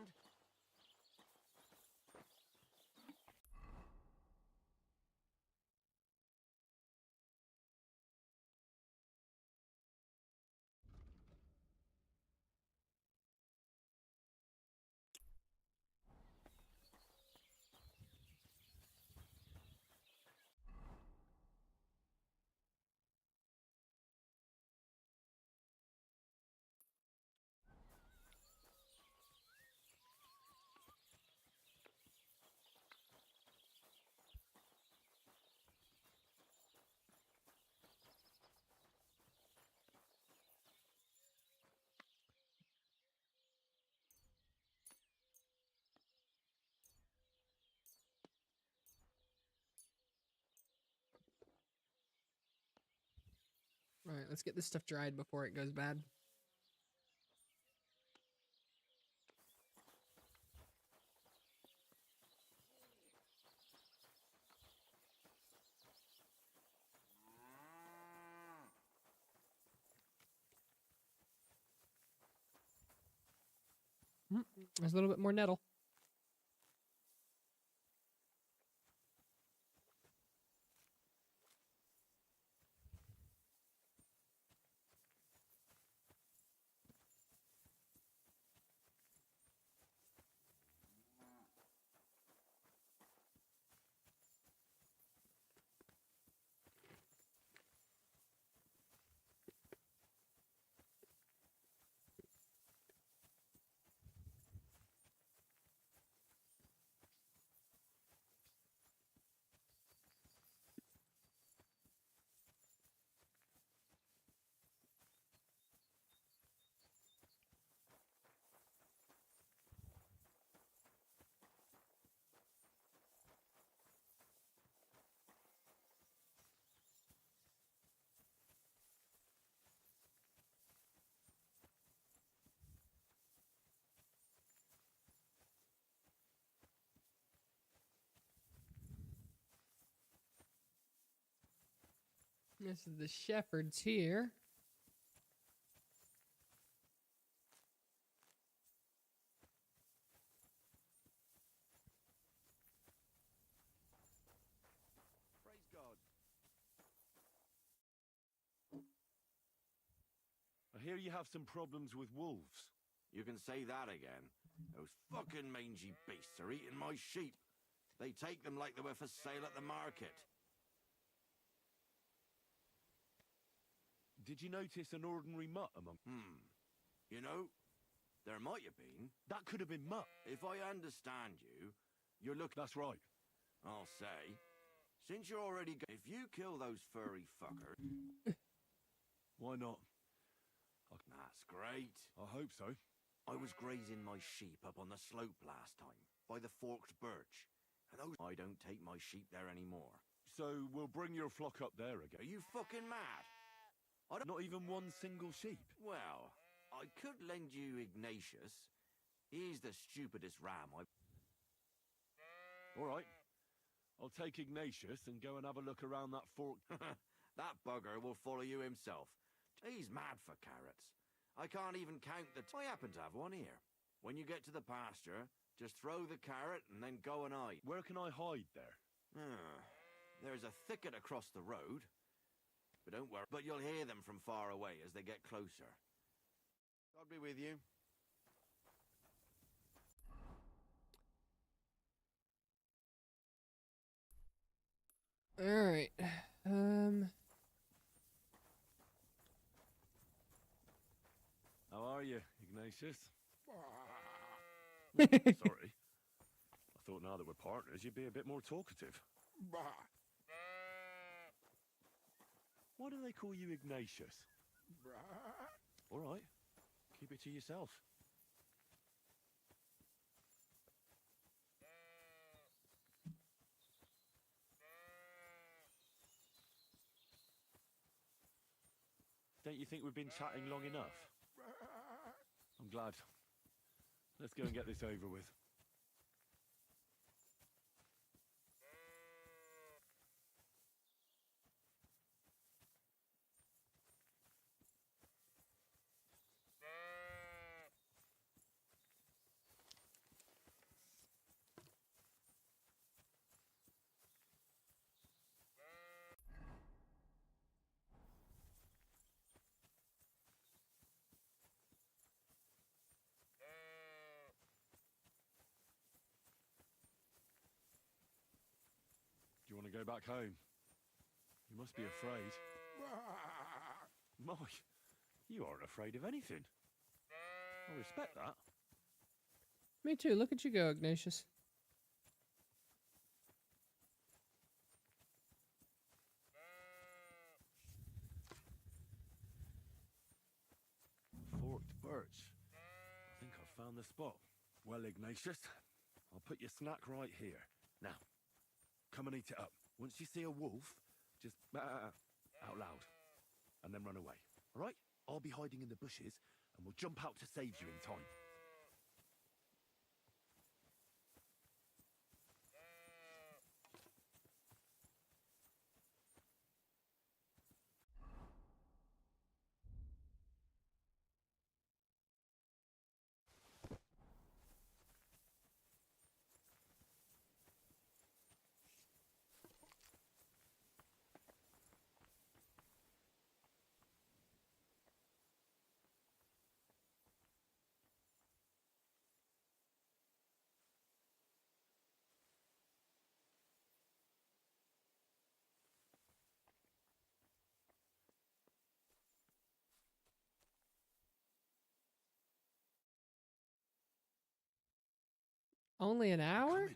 All right, let's get this stuff dried before it goes bad. There's a little bit more nettle. This is the shepherds here. Praise God. I hear you have some problems with wolves. You can say that again. Those fucking mangy beasts are eating my sheep. They take them like they were for sale at the market. Did you notice an ordinary mutt among... You know, there might have been. That could have been mutt. If I understand you, you're looking... That's right. I'll say. Since you're already... If you kill those furry fuckers... Why not? That's great. I hope so. I was grazing my sheep up on the slope last time, by the forked birch. And those... I don't take my sheep there anymore. So we'll bring your flock up there Are again. you fucking mad? Not even one single sheep. Well, I could lend you Ignatius. He's the stupidest ram I've... All right. I'll take Ignatius and go and have a look around that fork. That bugger will follow you himself. He's mad for carrots. I can't even count the... I happen to have one here. When you get to the pasture, just throw the carrot and then go and hide. Where can I hide there? There's a thicket across the road. But don't worry. But you'll hear them from far away as they get closer. God be with you. All right. How are you, Ignatius? Sorry. I thought now that we're partners, you'd be a bit more talkative. Why do they call you Ignatius? All right. Keep it to yourself. Don't you think we've been chatting long enough? I'm glad. Let's go and get this over with. Do you want to go back home? You must be afraid. My, you aren't afraid of anything. I respect that. Me too. Look at you go, Ignatius. Forked birch. I think I've found the spot. Well, Ignatius, I'll put your snack right here. Now, come and eat it up. Once you see a wolf, just out loud, and then run away. All right? I'll be hiding in the bushes, and we'll jump out to save you in time. Only an hour?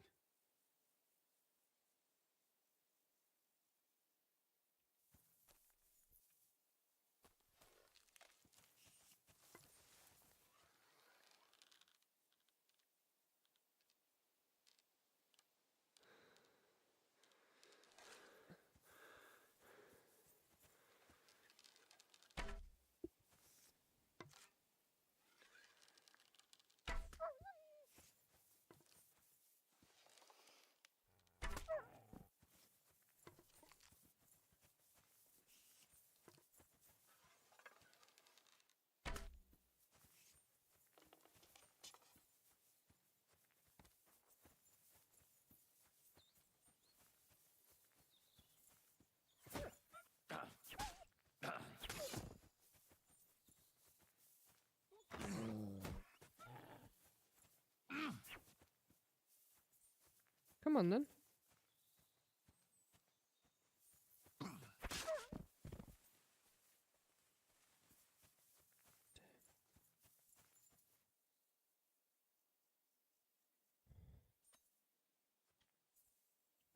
Come in. Come on then.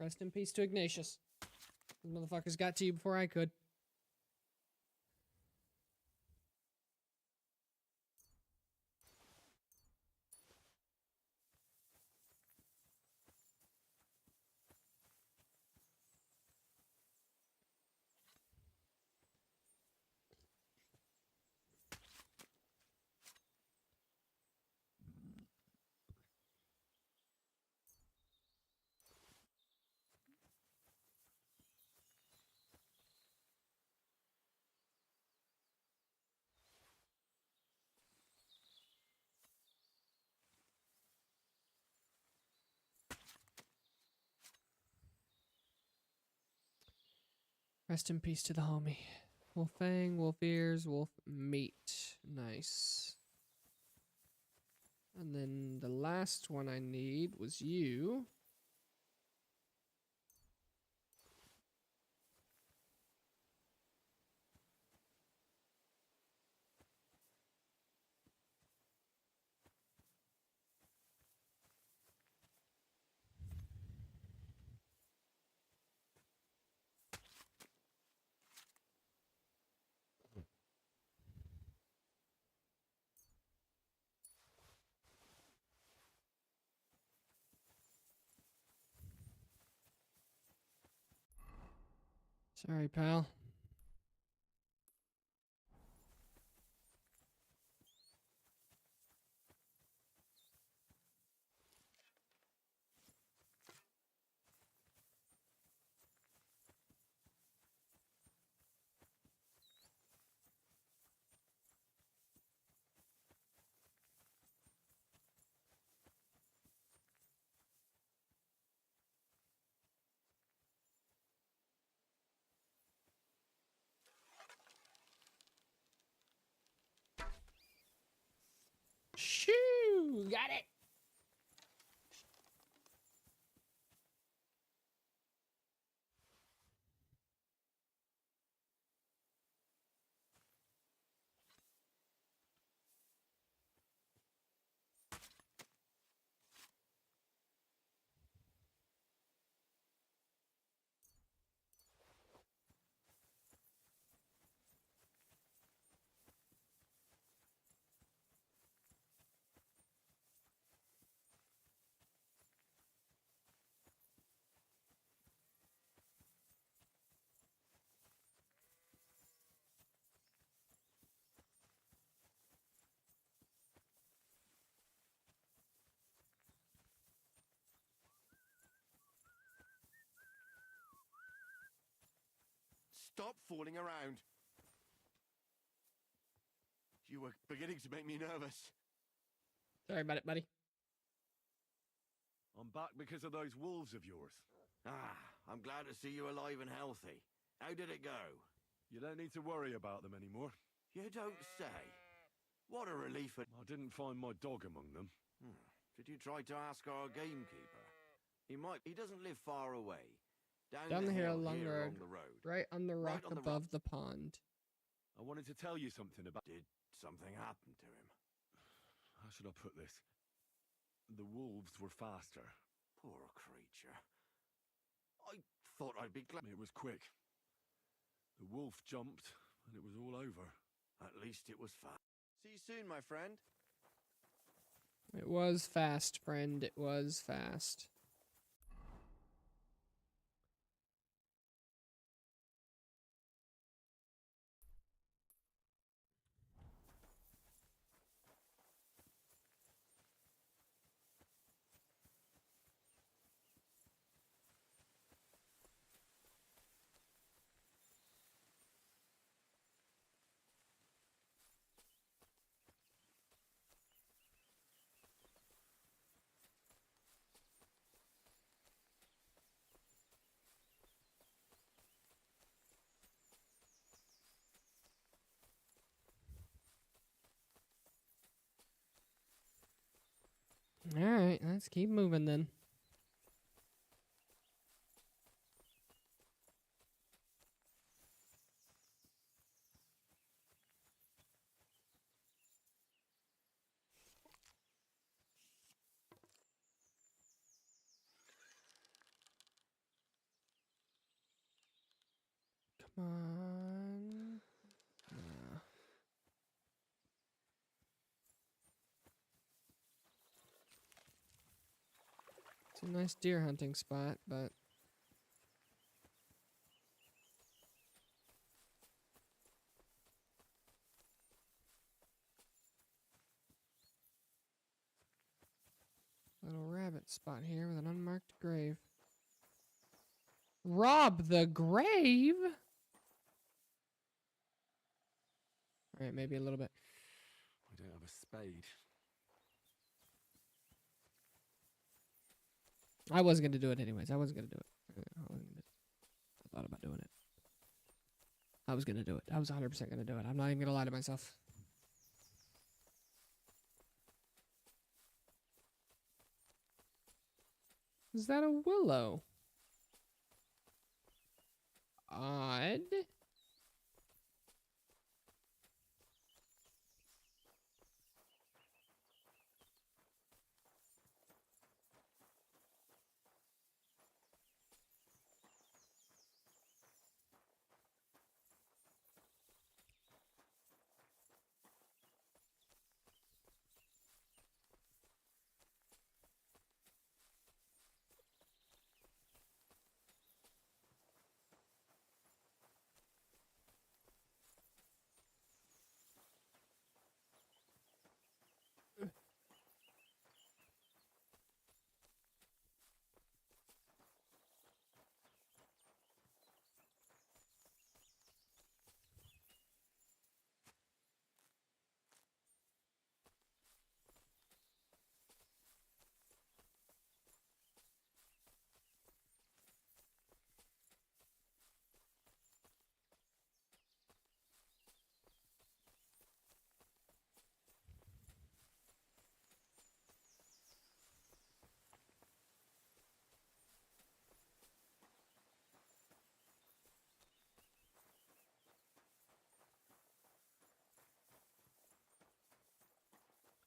Rest in peace to Ignatius. These motherfuckers got to you before I could. Rest in peace to the homie. Wolf Fang, Wolf Ears, Wolf Meat. Nice. And then the last one I need was you. Sorry, pal. Shoo! Got it! Stop fooling around. You were beginning to make me nervous. Sorry about it, buddy. I'm back because of those wolves of yours. Ah, I'm glad to see you alive and healthy. How did it go? You don't need to worry about them anymore. You don't say. What a relief. I didn't find my dog among them. Did you try to ask our gamekeeper? He doesn't live far away. Down the hill along along the road. Right on the rock on the above the pond. I wanted to tell you something about... Did something happen to him? How should I put this? The wolves were faster. Poor creature. I thought I'd be glad. It was quick. The wolf jumped, and it was all over. At least it was fast. See you soon, my friend. It was fast, friend. It was fast. Alright, let's keep moving then. Come on. Nah. It's a nice deer hunting spot, but little rabbit spot here with an unmarked grave. Rob the grave? Alright, maybe a little bit. I don't have a spade. I was gonna do it anyways. I wasn't gonna do it. I thought about doing it. I was gonna do it. I was 100% gonna do it. I'm not even gonna lie to myself. Is that a willow? Odd.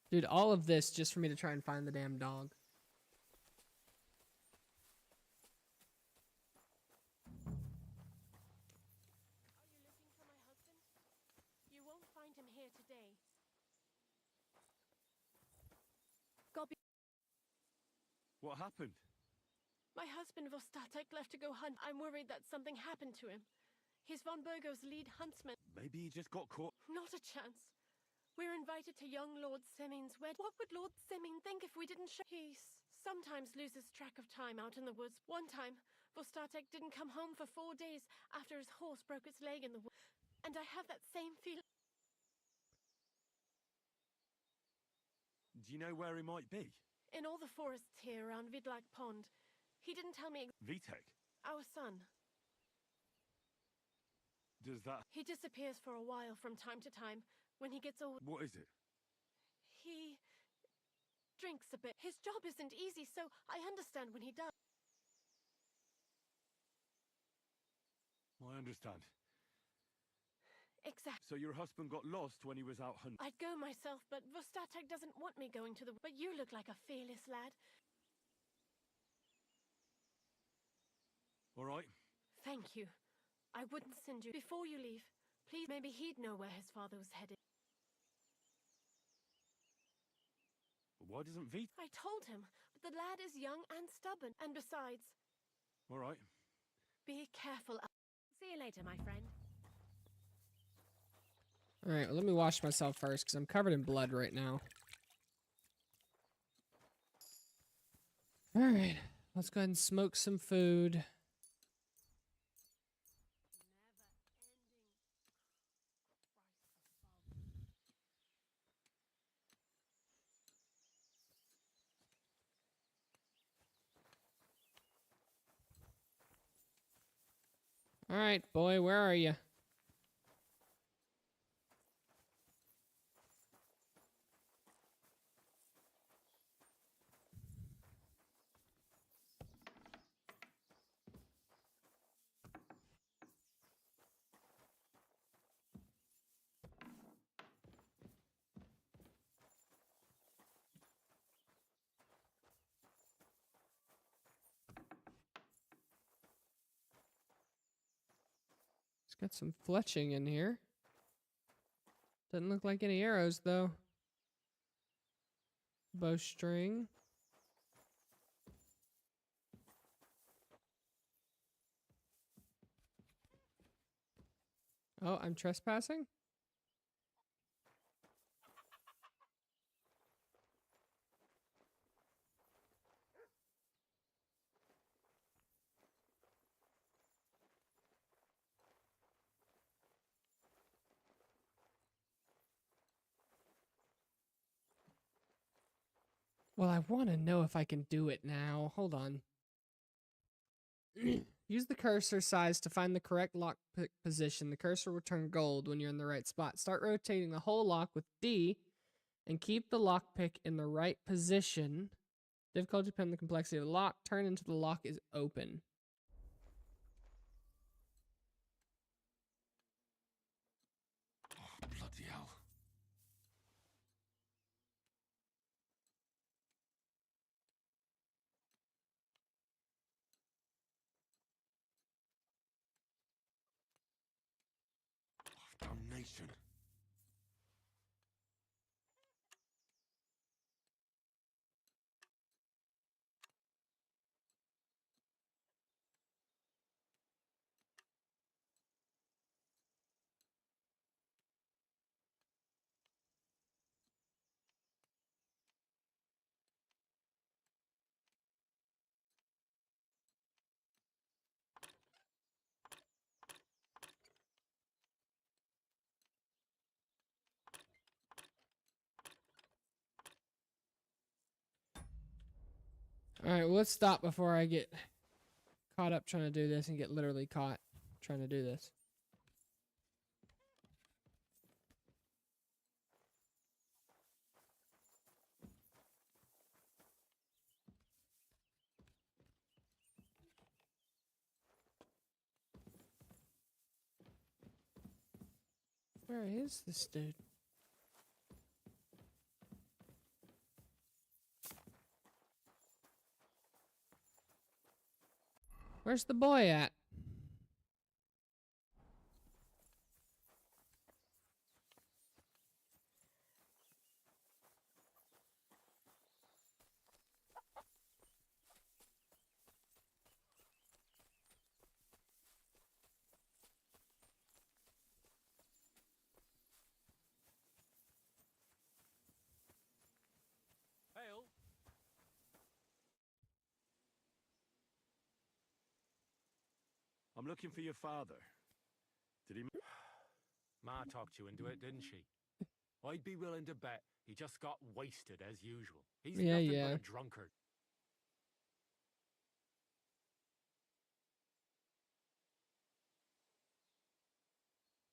Dude, all of this just for me to try and find the damn dog. Are you looking for my husband? You won't find him here today. What happened? My husband Vostatek left to go hunt. I'm worried that something happened to him. He's von Burgo's lead huntsman. Maybe he just got caught. Not a chance. We're invited to young Lord Semin's wedding. What would Lord Semin think if we didn't show? He sometimes loses track of time out in the woods. One time, Vostatek didn't come home for 4 days after his horse broke its leg in the woods. And I have that same feeling. Do you know where he might be? In all the forests here around Vidlak Pond. He didn't tell me. Vitek? Our son. Does that... He disappears for a while from time to time. When he gets old, What is it? he drinks a bit. His job isn't easy, so I understand when he does. I understand. Exactly. So your husband got lost when he was out hunting? I'd go myself, but Vostatek doesn't want me going to the... But you look like a fearless lad. All right. Thank you. I wouldn't send you. Before you leave, please, maybe he'd know where his father was headed. Why doesn't Vitek... I told him, but the lad is young and stubborn. And besides... All right. Be careful. See you later, my friend. Alright, well, let me wash myself first, because I'm covered in blood right now. Alright, let's go ahead and smoke some food. Alright, boy, where are you? It's got some fletching in here. Doesn't look like any arrows, though. Bowstring. Oh, I'm trespassing? Well, I want to know if I can do it now. Hold on. Use the cursor size to find the correct lockpick position. The cursor will turn gold when you're in the right spot. Start rotating the whole lock with D and keep the lockpick in the right position. Difficulty depends on the complexity of the lock. Turn until the lock is open. Oh, bloody hell. Oh, damnation. Alright, well, let's stop before I get caught up trying to do this and get literally caught trying to do this. Where is this dude? Where's the boy at? Hail. I'm looking for your father. Did he... Ma talked you into it, didn't she? I'd be willing to bet he just got wasted as usual. He's Yeah, nothing yeah. but a drunkard.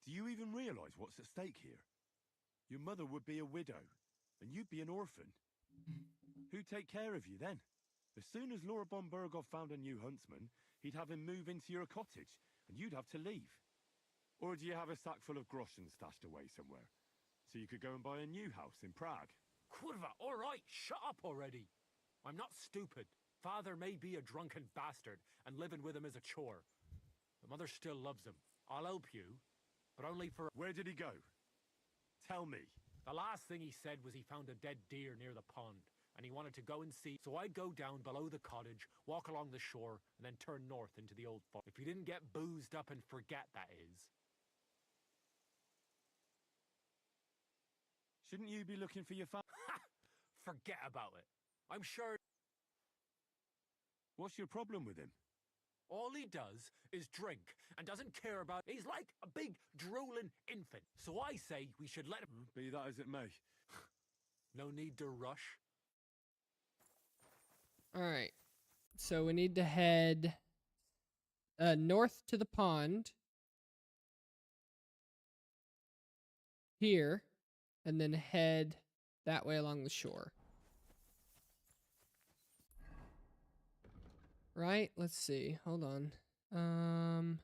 Do you even realize what's at stake here? Your mother would be a widow, and you'd be an orphan. Who'd take care of you then? As soon as Laura von Burgov found a new huntsman, he'd have him move into your cottage, and you'd have to leave. Or do you have a sack full of groschen stashed away somewhere, so you could go and buy a new house in Prague? Kurva, all right, shut up already. I'm not stupid. Father may be a drunken bastard, and living with him is a chore. But mother still loves him. I'll help you, but only for... Where did he go? Tell me. The last thing he said was he found a dead deer near the pond, and he wanted to go and see. So I'd go down below the cottage, walk along the shore, and then turn north into the old farm. If you didn't get boozed up and forget, that is. Shouldn't you be looking for your father? Forget about it. I'm sure... What's your problem with him? All he does is drink and doesn't care about... He's like a big, drooling infant. So I say we should let him... Be that as it may. No need to rush. Alright. So we need to head north to the pond. Here. And then head that way along the shore. Right? Let's see. Hold on.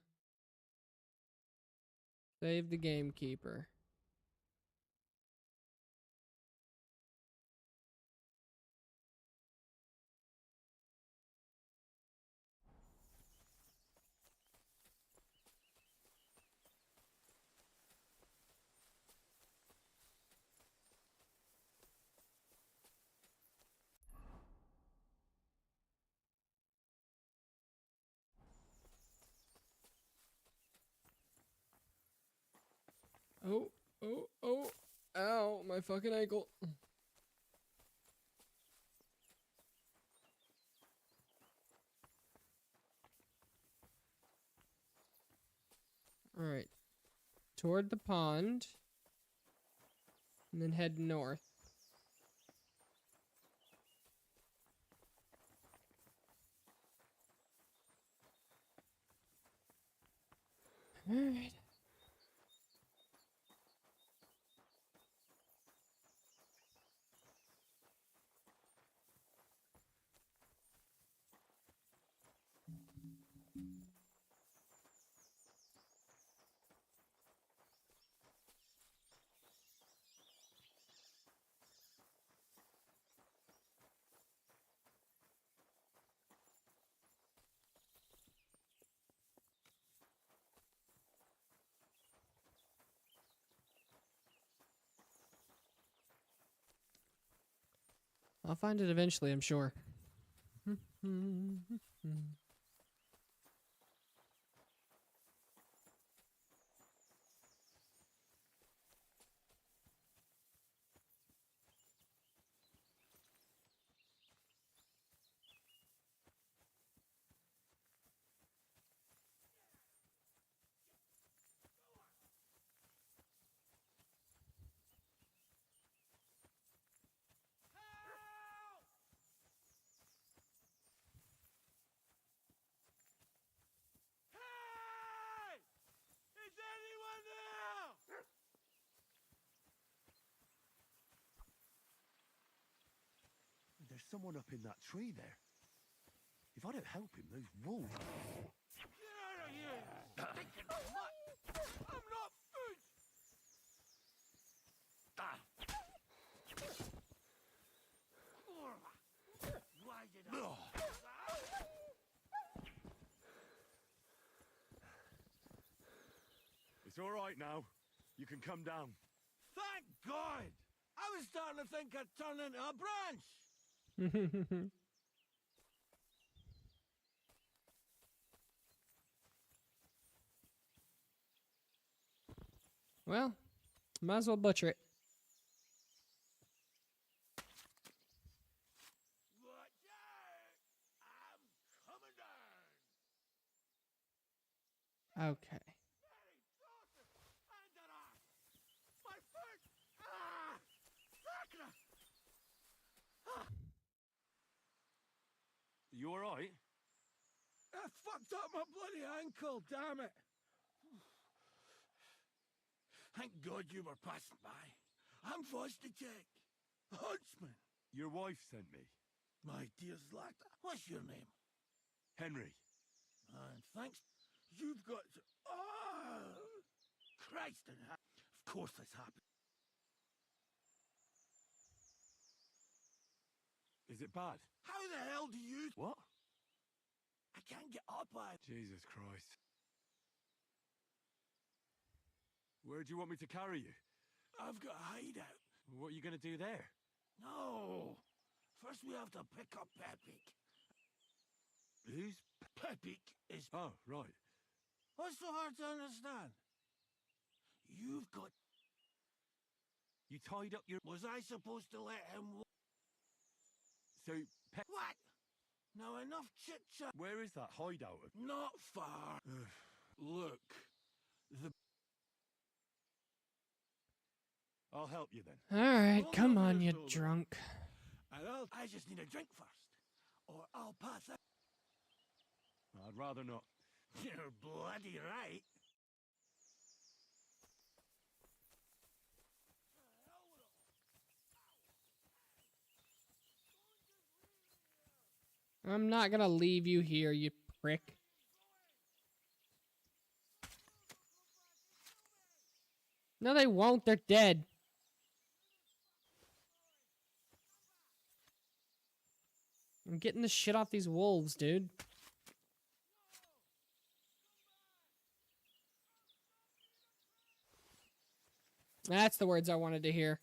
Save the gamekeeper. Oh. Ow, my fucking ankle. Alright. Toward the pond. And then head north. Alright. I'll find it eventually, I'm sure. Is anyone there? There's someone up in that tree there. If I don't help him, those wolves... Get out of here! I'm not food! Why did I... It's all right now. You can come down. Thank God! I was starting to think I'd turn into a branch. Well, might as well butcher it. Watch out! I'm coming down. Okay. Mary, Joseph, Angela! My foot! Ah! Sacra! You all right? I fucked up my bloody ankle, damn it! Thank God you were passing by. I'm Vosticek, huntsman. Your wife sent me. My dear lad, what's your name? Henry. And thanks, you've got to... Oh, Christ in heaven. Of course this happened. Is it bad? How the hell do you... What? I can't get up, Jesus Christ. Where do you want me to carry you? I've got a hideout. What are you going to do there? No. First we have to pick up Pepik. Who's... Pepik is... Oh, right. What's so hard to understand? You've got... You tied up your... Was I supposed to let him... So, What? Now enough chit-chat. Where is that hideout? Not far. Look. I'll help you then. Alright, Hold come on on, there, you soldier. drunk. I just need a drink first. Or I'll pass out. I'd rather not. You're bloody right. I'm not gonna leave you here, you prick. No, they won't. They're dead. I'm getting the shit off these wolves, dude. That's the words I wanted to hear.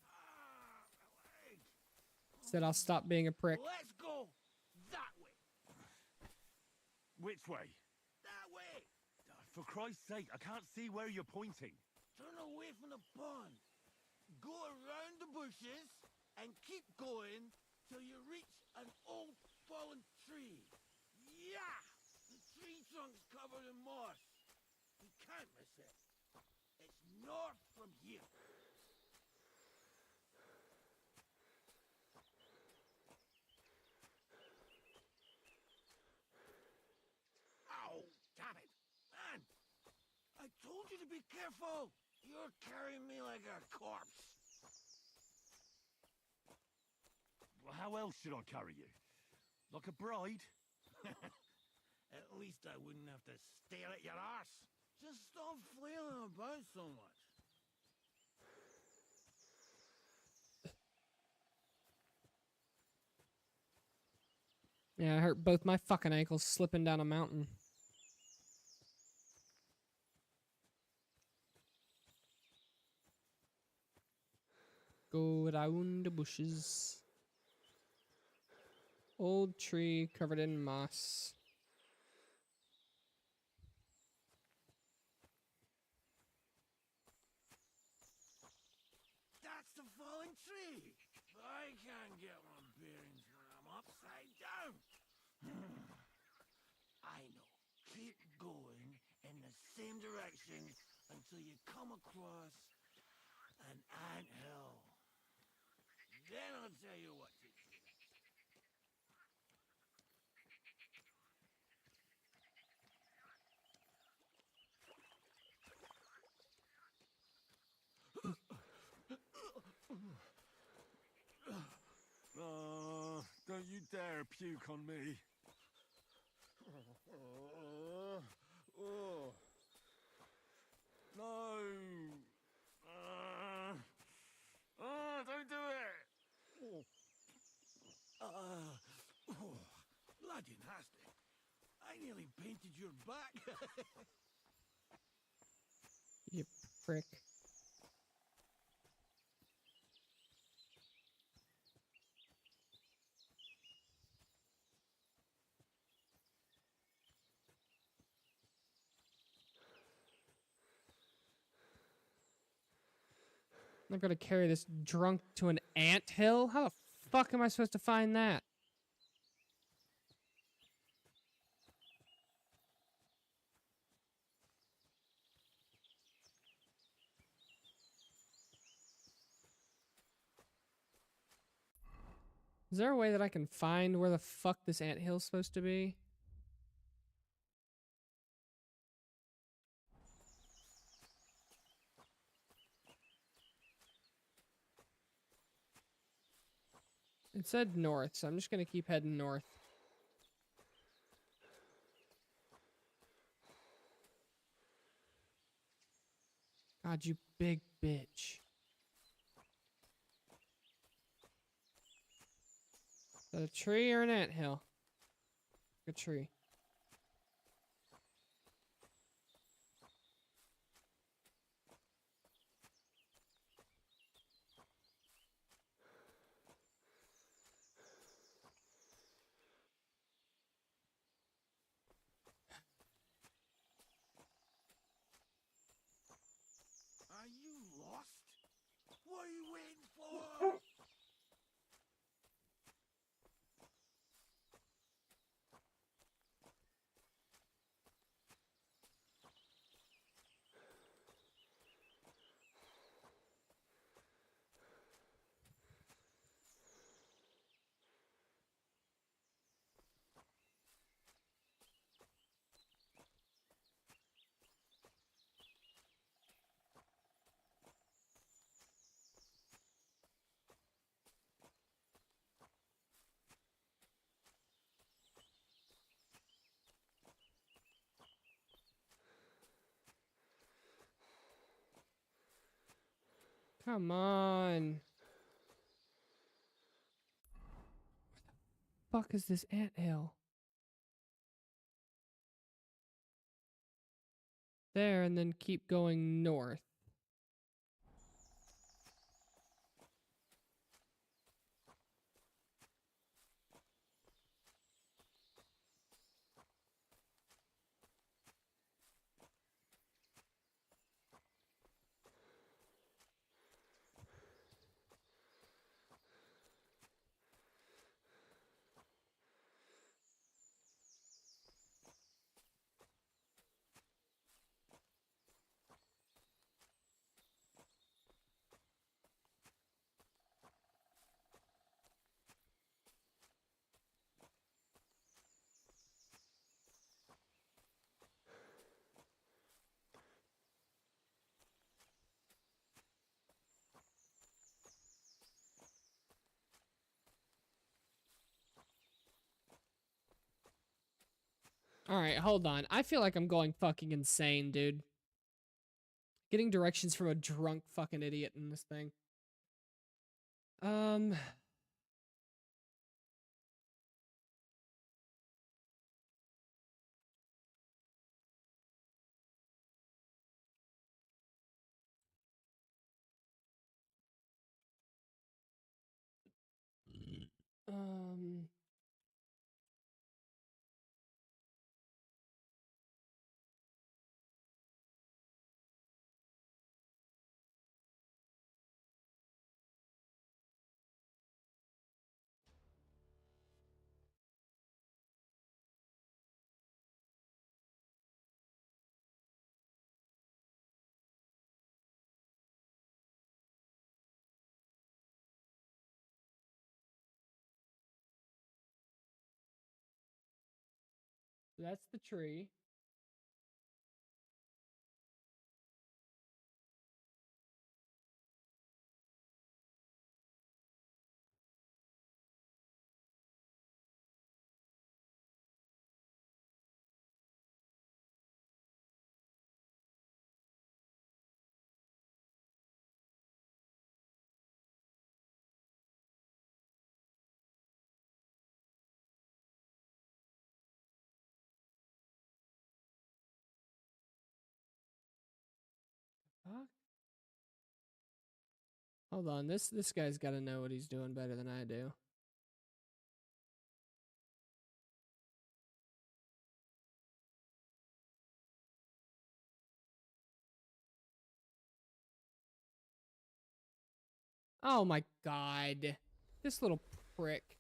Said I'll stop being a prick. Let's go that way. Which way? That way. For Christ's sake, I can't see where you're pointing. Turn away from the pond. Go around the bushes and keep going till you reach an old fallen tree. Yeah! The tree trunk's covered in moss. You can't miss it. It's north from here. Ow! Damn it! Man! I told you to be careful! You're carrying me like a corpse. Well, how else should I carry you? Like a bride? At least I wouldn't have to stare at your arse. Just stop flailing about so much. Yeah, I hurt both my fucking ankles slipping down a mountain. Go around the bushes. Old tree covered in moss. That's the fallen tree. I can't get my bearings when I'm upside down. I know. Keep going in the same direction until you come across an anthill. Then I'll tell you what to do. Don't you dare puke on me. No. Don't do it. Bloody nasty. I nearly painted your back. You Frick. I'm not gonna carry this drunk to an ant hill? How the fuck am I supposed to find that? Is there a way that I can find where the fuck this anthill's supposed to be? It said north, so I'm just gonna keep heading north. God, you big bitch. Is that a tree or an anthill? A tree. Are you lost? What are you waiting for? Come on. Where the fuck is this anthill? There, and then keep going north. Alright, hold on. I feel like I'm going fucking insane, dude. Getting directions from a drunk fucking idiot in this thing. Um... Um... That's the tree. Hold on, this guy's got to know what he's doing better than I do. Oh my god. This little prick.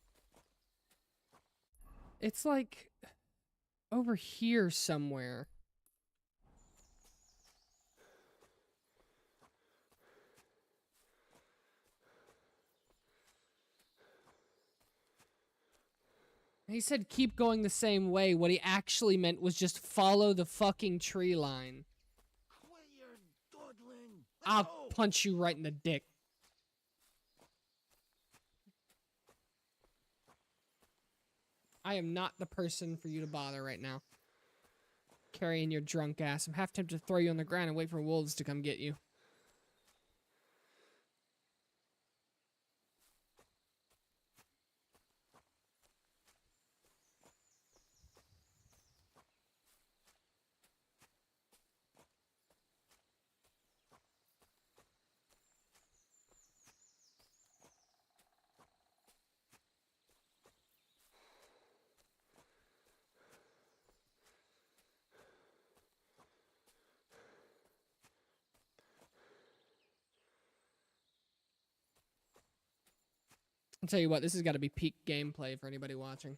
It's like over here somewhere. He said keep going the same way. What he actually meant was just follow the fucking tree line. Quit your dawdling. I'll punch you right in the dick. I am not the person for you to bother right now. Carrying your drunk ass. I'm half tempted to throw you on the ground and wait for wolves to come get you. I'll tell you what, this has got to be peak gameplay for anybody watching.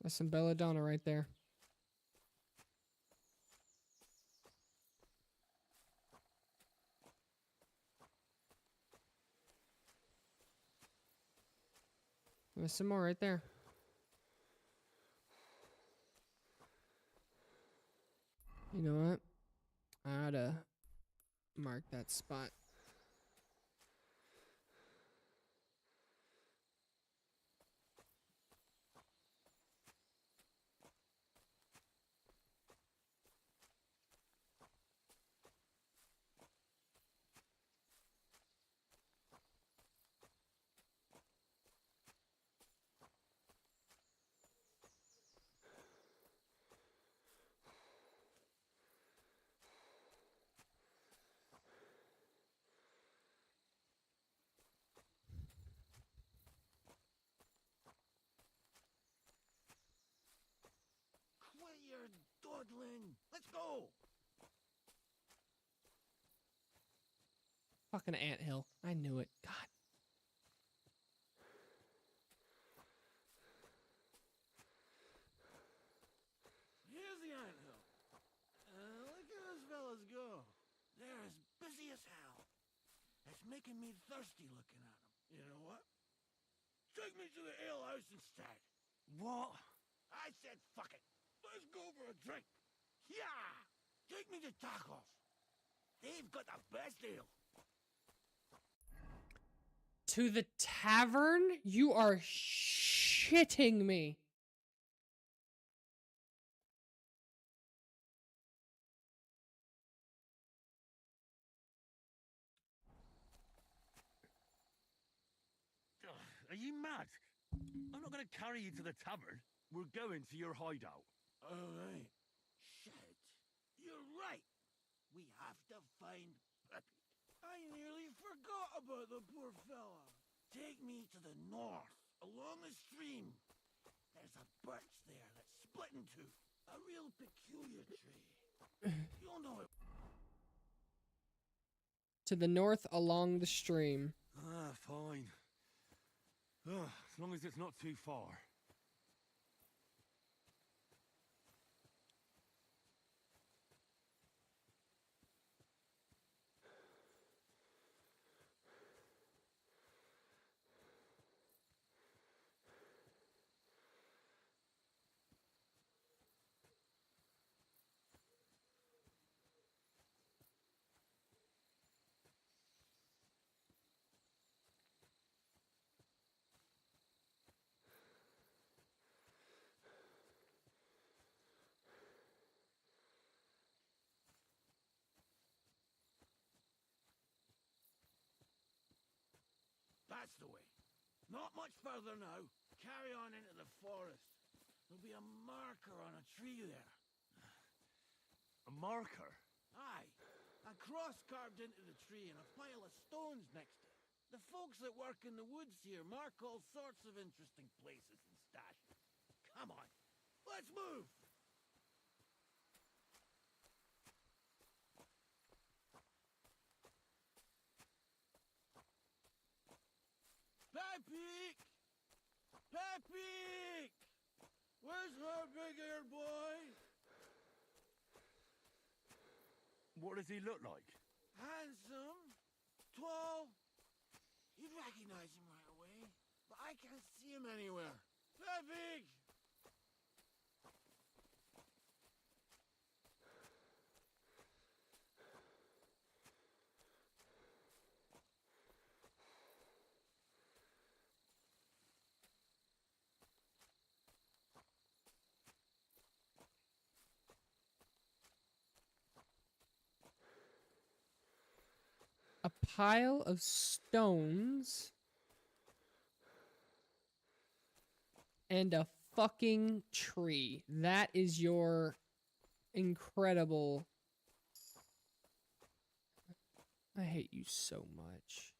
That's some belladonna right there. There's some more right there. You know what? I ought to mark that spot. Quit your dawdling. Let's go. Fucking anthill. I knew it. God. Here's the anthill. Look at those fellas go. They're as busy as hell. It's making me thirsty looking at them. You know what? Take me to the ale house instead. What? I said fuck it. Let's go for a drink. Yeah! Take me to tacos. They've got the best ale. To the tavern? You are shitting me. Are you mad? I'm not going to carry you to the tavern. We're going to your hideout. All right. Shit. You're right. We have to find Peppy. I nearly forgot about the poor fella. Take me to the north, along the stream. There's a birch there that's split in two. A real peculiar tree. You'll know it. To the north along the stream. Ah, fine. As long as it's not too far. That's the way. Not much further now. Carry on into the forest. There'll be a marker on a tree there. A marker? Aye. A cross carved into the tree and a pile of stones next to it. The folks that work in the woods here mark all sorts of interesting places and stashes. Come on, let's move! Peppy! Peppy! Where's our big-eared boy? What does he look like? Handsome, tall. You'd recognize him right away, but I can't see him anywhere. Peppy! A pile of stones and a fucking tree. That is your incredible... I hate you so much.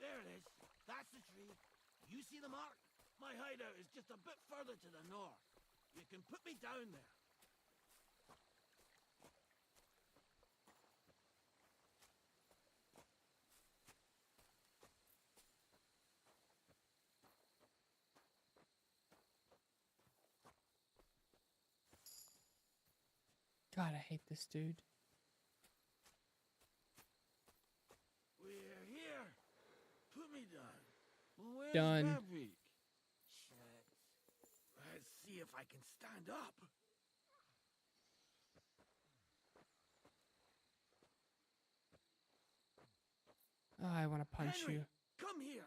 There it is. That's the tree. You see the mark? My hideout is just a bit further to the north. You can put me down there. God, I hate this dude. We're here. Put me down. Where's Done. Peppy? Shit. Let's see if I can stand up. Oh, I want to punch Henry, you. come here.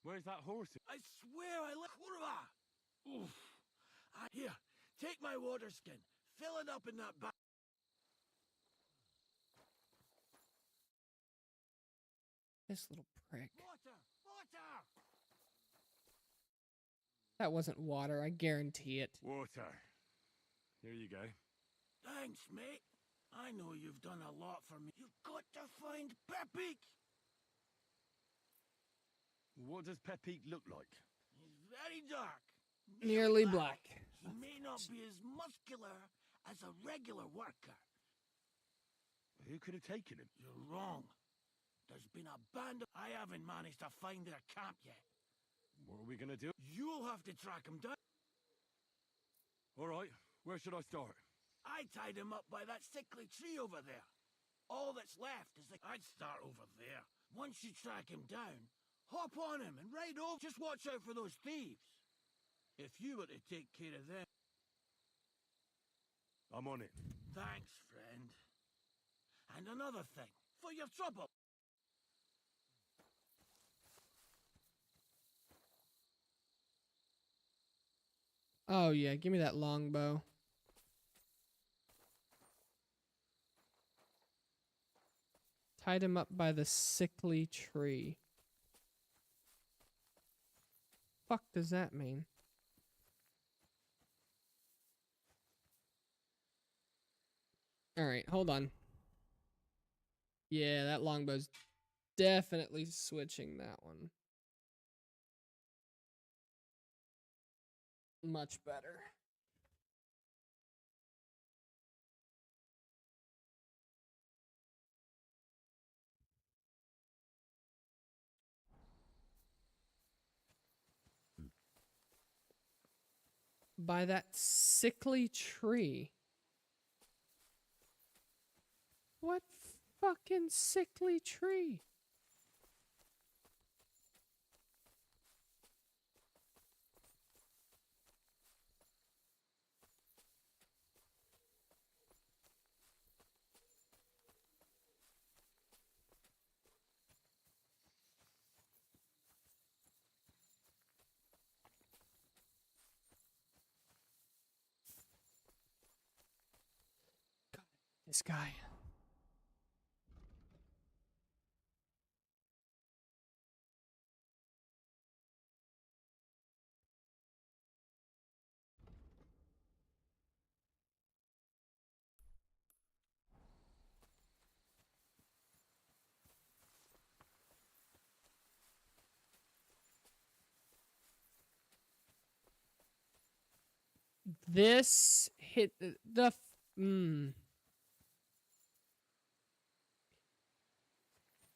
Where's that horse? I swear I let Kurva. Oof. Here, take my water skin. Fill it up in that bag. This little prick. Water! Water! That wasn't water, I guarantee it. Water. Here you go. Thanks, mate. I know you've done a lot for me. You've got to find Peppy. What does Peppy look like? He's very dark. Nearly black. He may not be as muscular as a regular worker. Who could have taken him? You're wrong. There's been a band of... I haven't managed to find their camp yet. What are we gonna do? You'll have to track him down. All right, where should I start? I tied him up by that sickly tree over there. All that's left is the... I'd start over there. Once you track him down, hop on him and ride over. Just watch out for those thieves. If you were to take care of them... I'm on it. Thanks, friend. And another thing, for your trouble. Oh yeah, give me that longbow. Tied him up by the sickly tree. Fuck does that mean? Alright, hold on. Yeah, that longbow's definitely switching that one. Much better. By that sickly tree. What fucking sickly tree? God, this guy. This hit the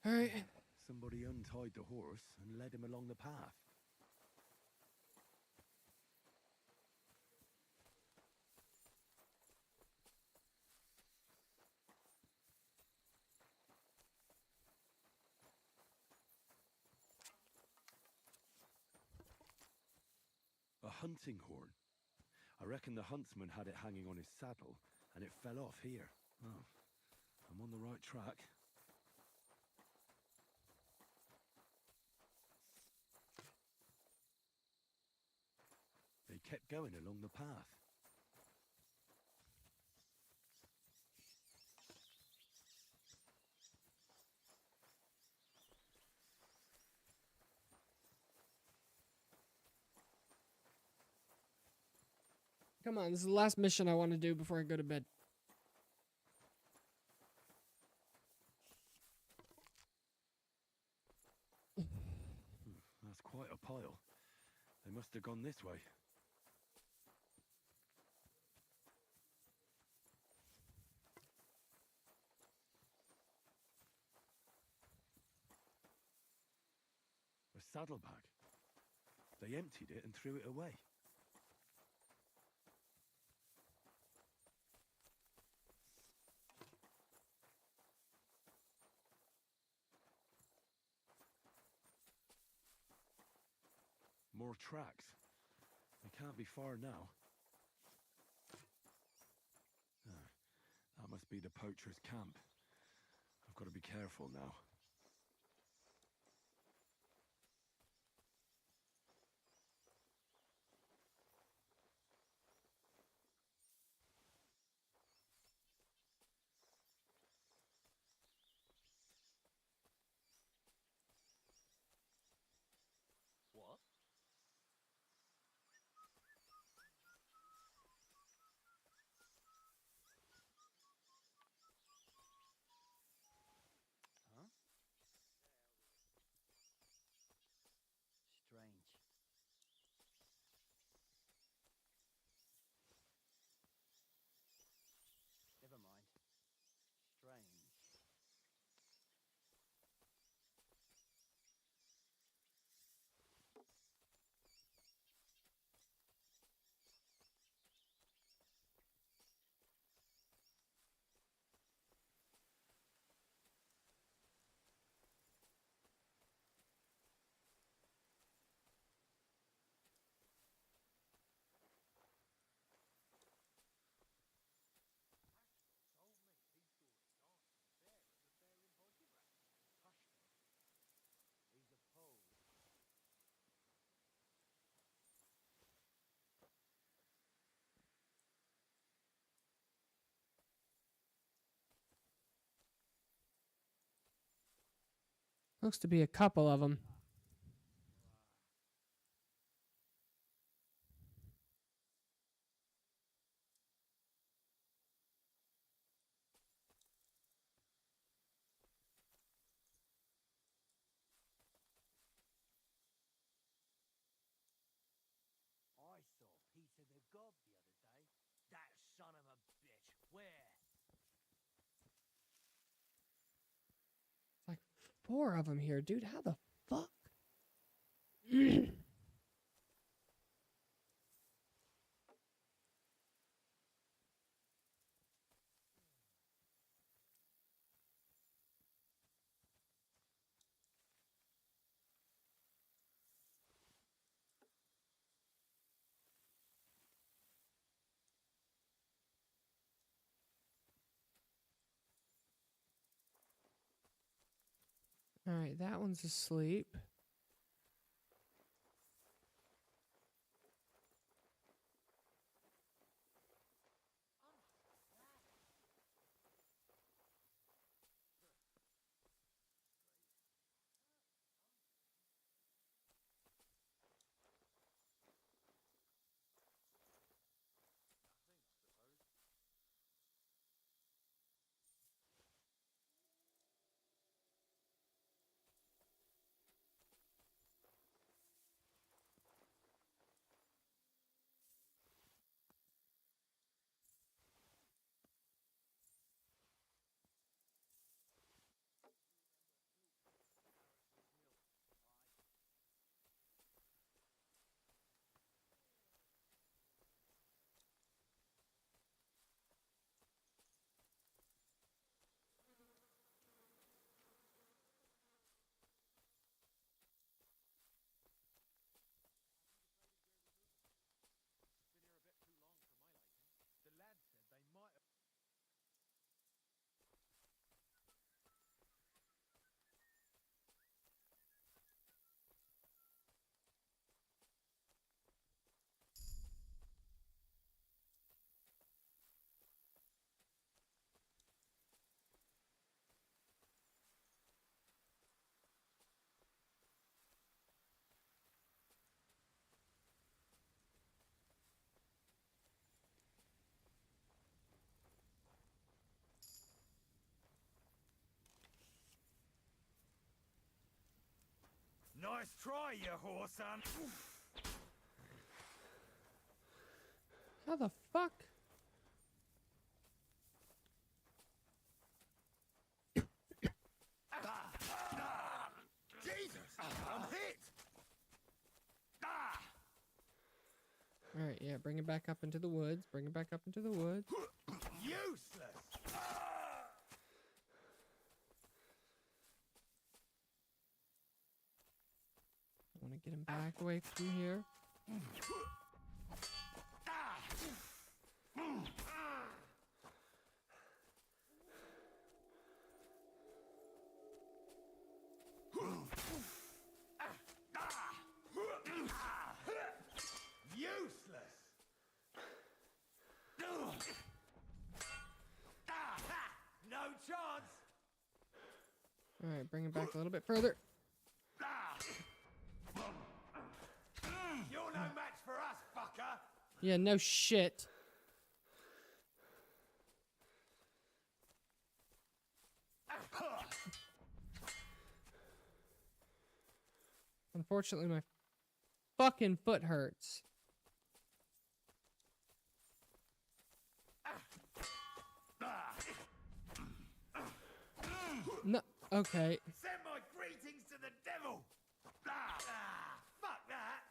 All right. Somebody untied the horse and led him along the path. A hunting horn. I reckon the huntsman had it hanging on his saddle, and it fell off here. Oh, I'm on the right track. They kept going along the path. Come on, this is the last mission I want to do before I go to bed. That's quite a pile. They must have gone this way. A saddlebag. They emptied it and threw it away. More tracks. They can't be far now. Ah, that must be the poacher's camp. I've got to be careful now. What? Huh? Strange. Never mind. Strange. Looks to be a couple of them. I saw Peter the God the other day. That son of a bitch. Where? Like 4 of them here, dude. How the fuck? Alright, that one's asleep. Nice try, you whoreson. How the fuck? Jesus, I'm hit. Alright, yeah, bring it back up into the woods. Bring it back up into the woods. Useless. I want to get him back away from here. Useless. No chance. Alright, bring it back a little bit further. You're no match for us, fucker. Yeah, no shit. Unfortunately, my fucking foot hurts. No, okay. Send my greetings to the devil. Fuck that.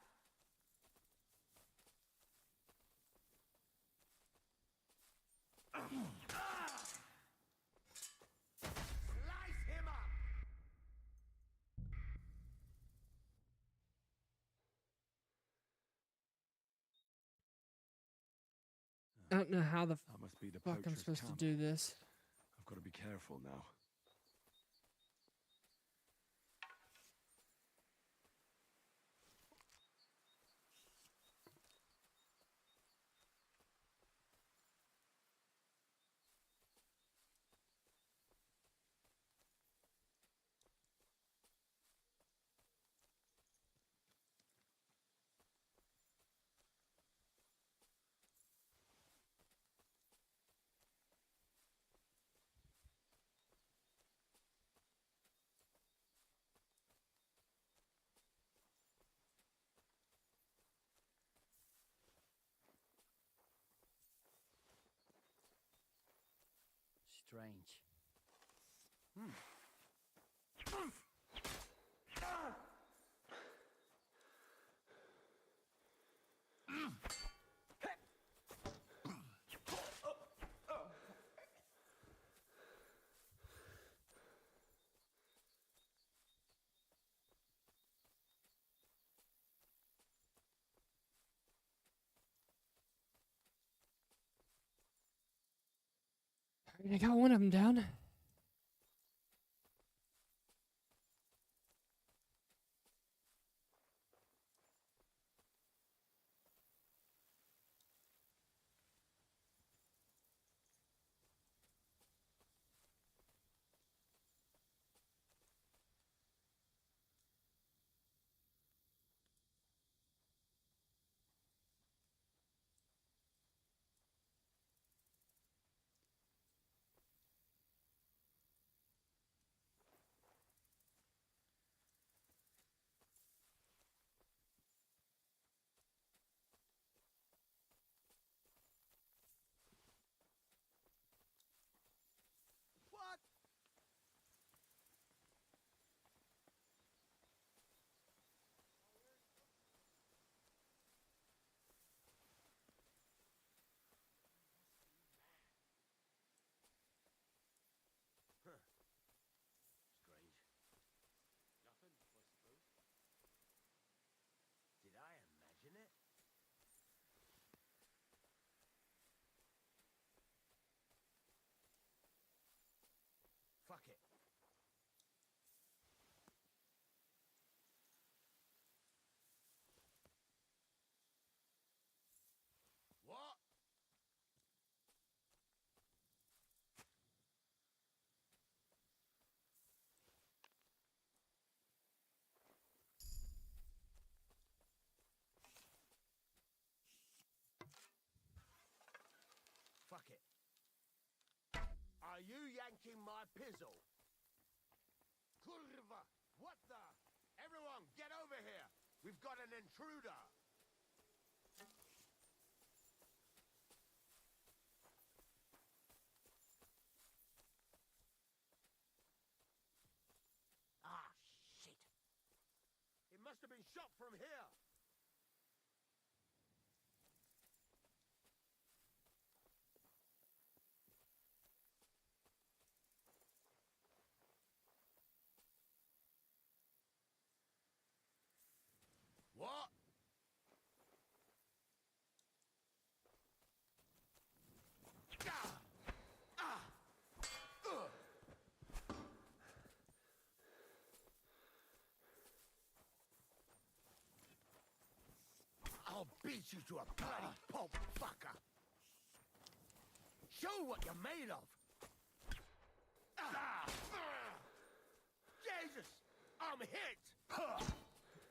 Slice him up. I don't know how the That must be the fuck I'm poacher's supposed camp. to do this. I've got to be careful now. Strange. I got one of them down. bucket. Are you yanking my pizzle? Kurva! What the? Everyone, get over here! We've got an intruder! Ah, shit! It must have been shot from here! What? I'll beat you to a bloody pulp, fucker! Show what you're made of! Jesus! I'm hit!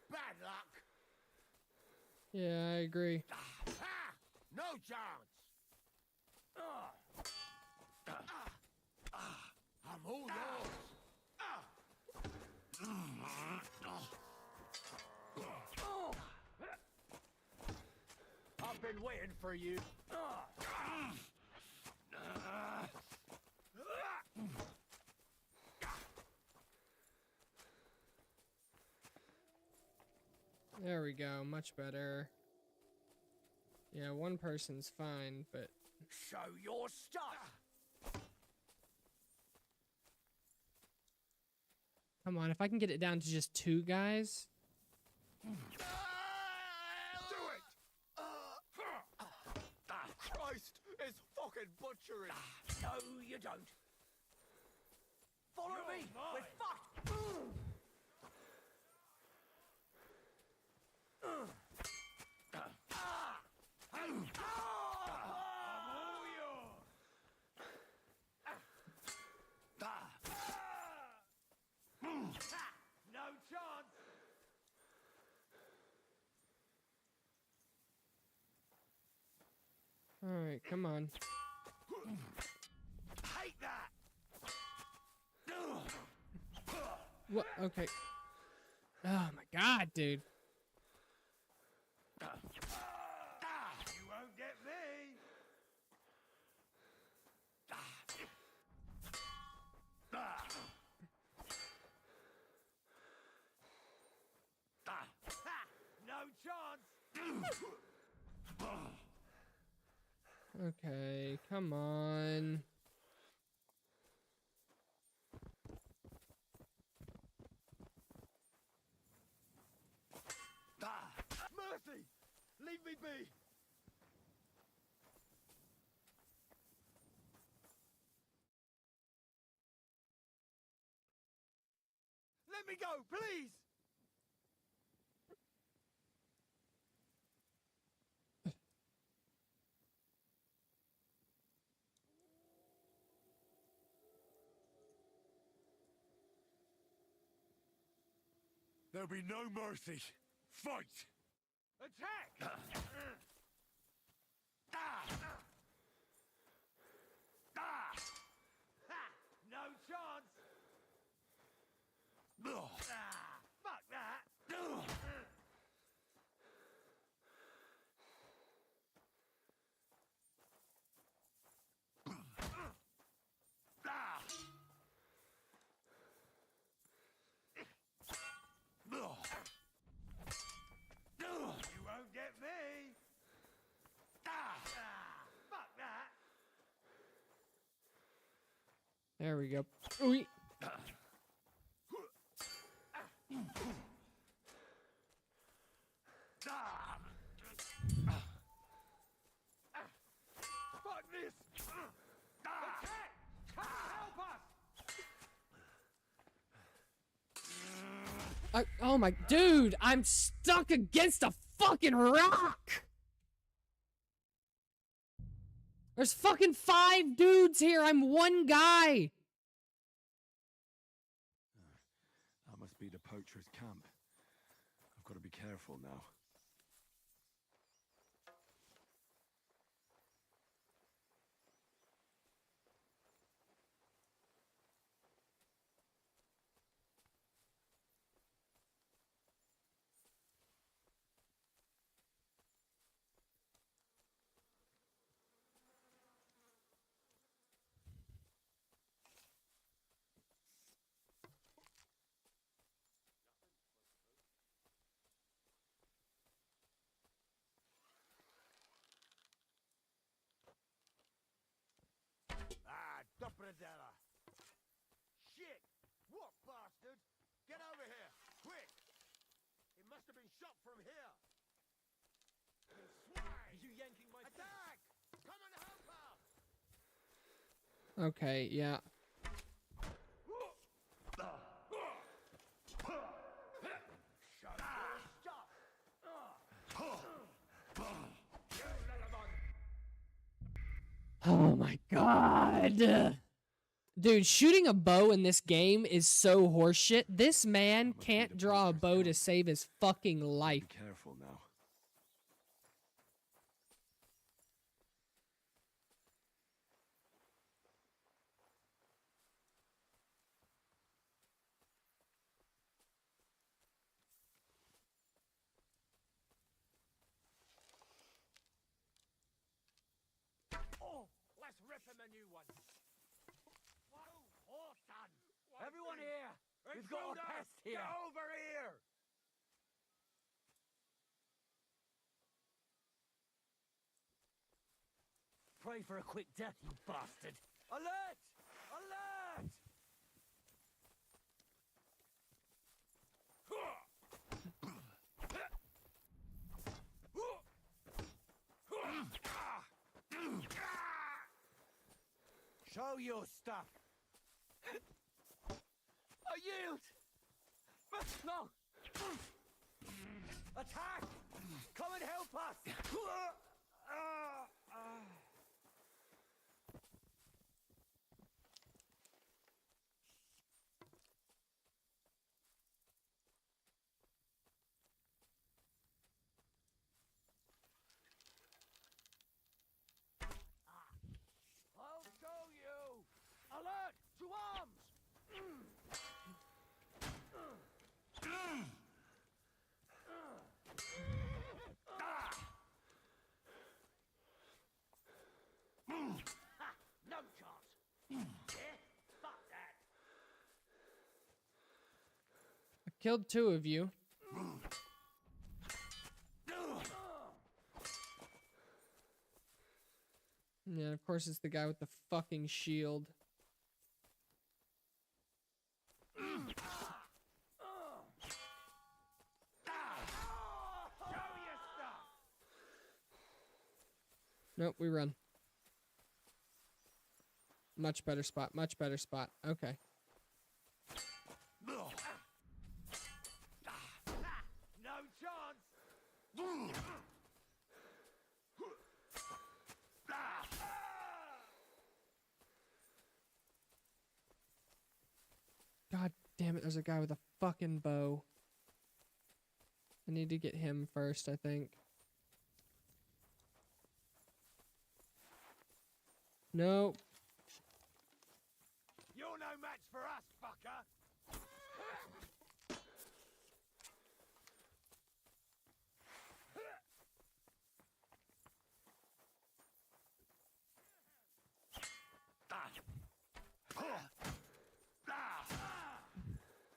Bad luck! Yeah, I agree. No chance! I'm all yours! I've been waiting for you. There we go, much better. Yeah, one person's fine, but Show your stuff! come on, if I can get it down to just 2 guys. Do it! Christ, it's fucking butchery. No, you don't. Follow me! We're fucked! No chance! Alright, come on. Hate that! What? Okay. Oh my god, dude. You won't get me! No chance! Okay, come on. Mercy! Leave me be! Let me go, please! There'll be no mercy. Fight! Attack! No chance! Fuck that! You won't get me! Fuck that! There we go. Ooh. Fuck this! Attack! Come help us! Oh my dude, I'm stuck against a fucking rock. There's fucking 5 dudes here. I'm one guy. That must be the poacher's camp. I've got to be careful now. Stella. Shit! What bastard? Get over here, quick! It must have been shot from here. Swine! You yanking my attack! Come and help us! Okay, yeah. Oh my god. Dude, shooting a bow in this game is so horseshit. This man can't draw a bow to save his fucking life. Be careful now. Oh, let's rip him a new one. Whoa, Horton! Everyone here! We've got a pest here! Get over here! Pray for a quick death, you bastard! Alert! Alert! Show your stuff. I yield! No! Attack! Come and help us! I'll show you! Alert! To arms! No chance! Yeah? Fuck that! I killed 2 of you. Yeah, of course it's the guy with the fucking shield. Nope, we run. Much better spot, much better spot. Okay. No chance! God damn it, there's a guy with a fucking bow. I need to get him first, I think. Nope. You're no match for us, fucker!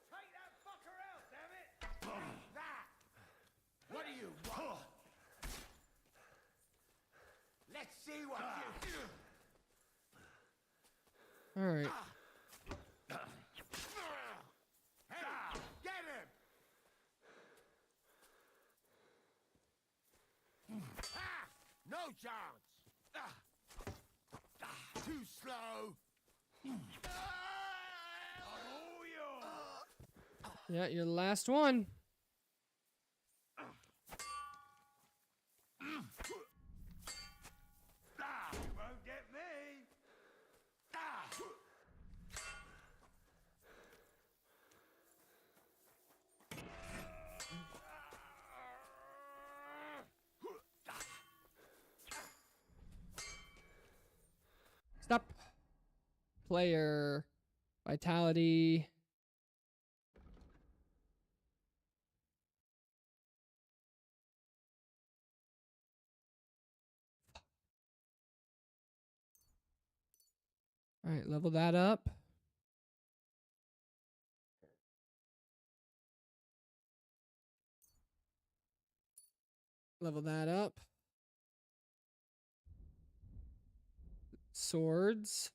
Take that fucker out, damn it! That! What do you want? Let's see what you do! Alright. Hey, get him! No chance! Too slow! All yours! Yeah, you're the last one. You won't get me! Stop. Player. Vitality. Alright, level that up. Level that up. Swords.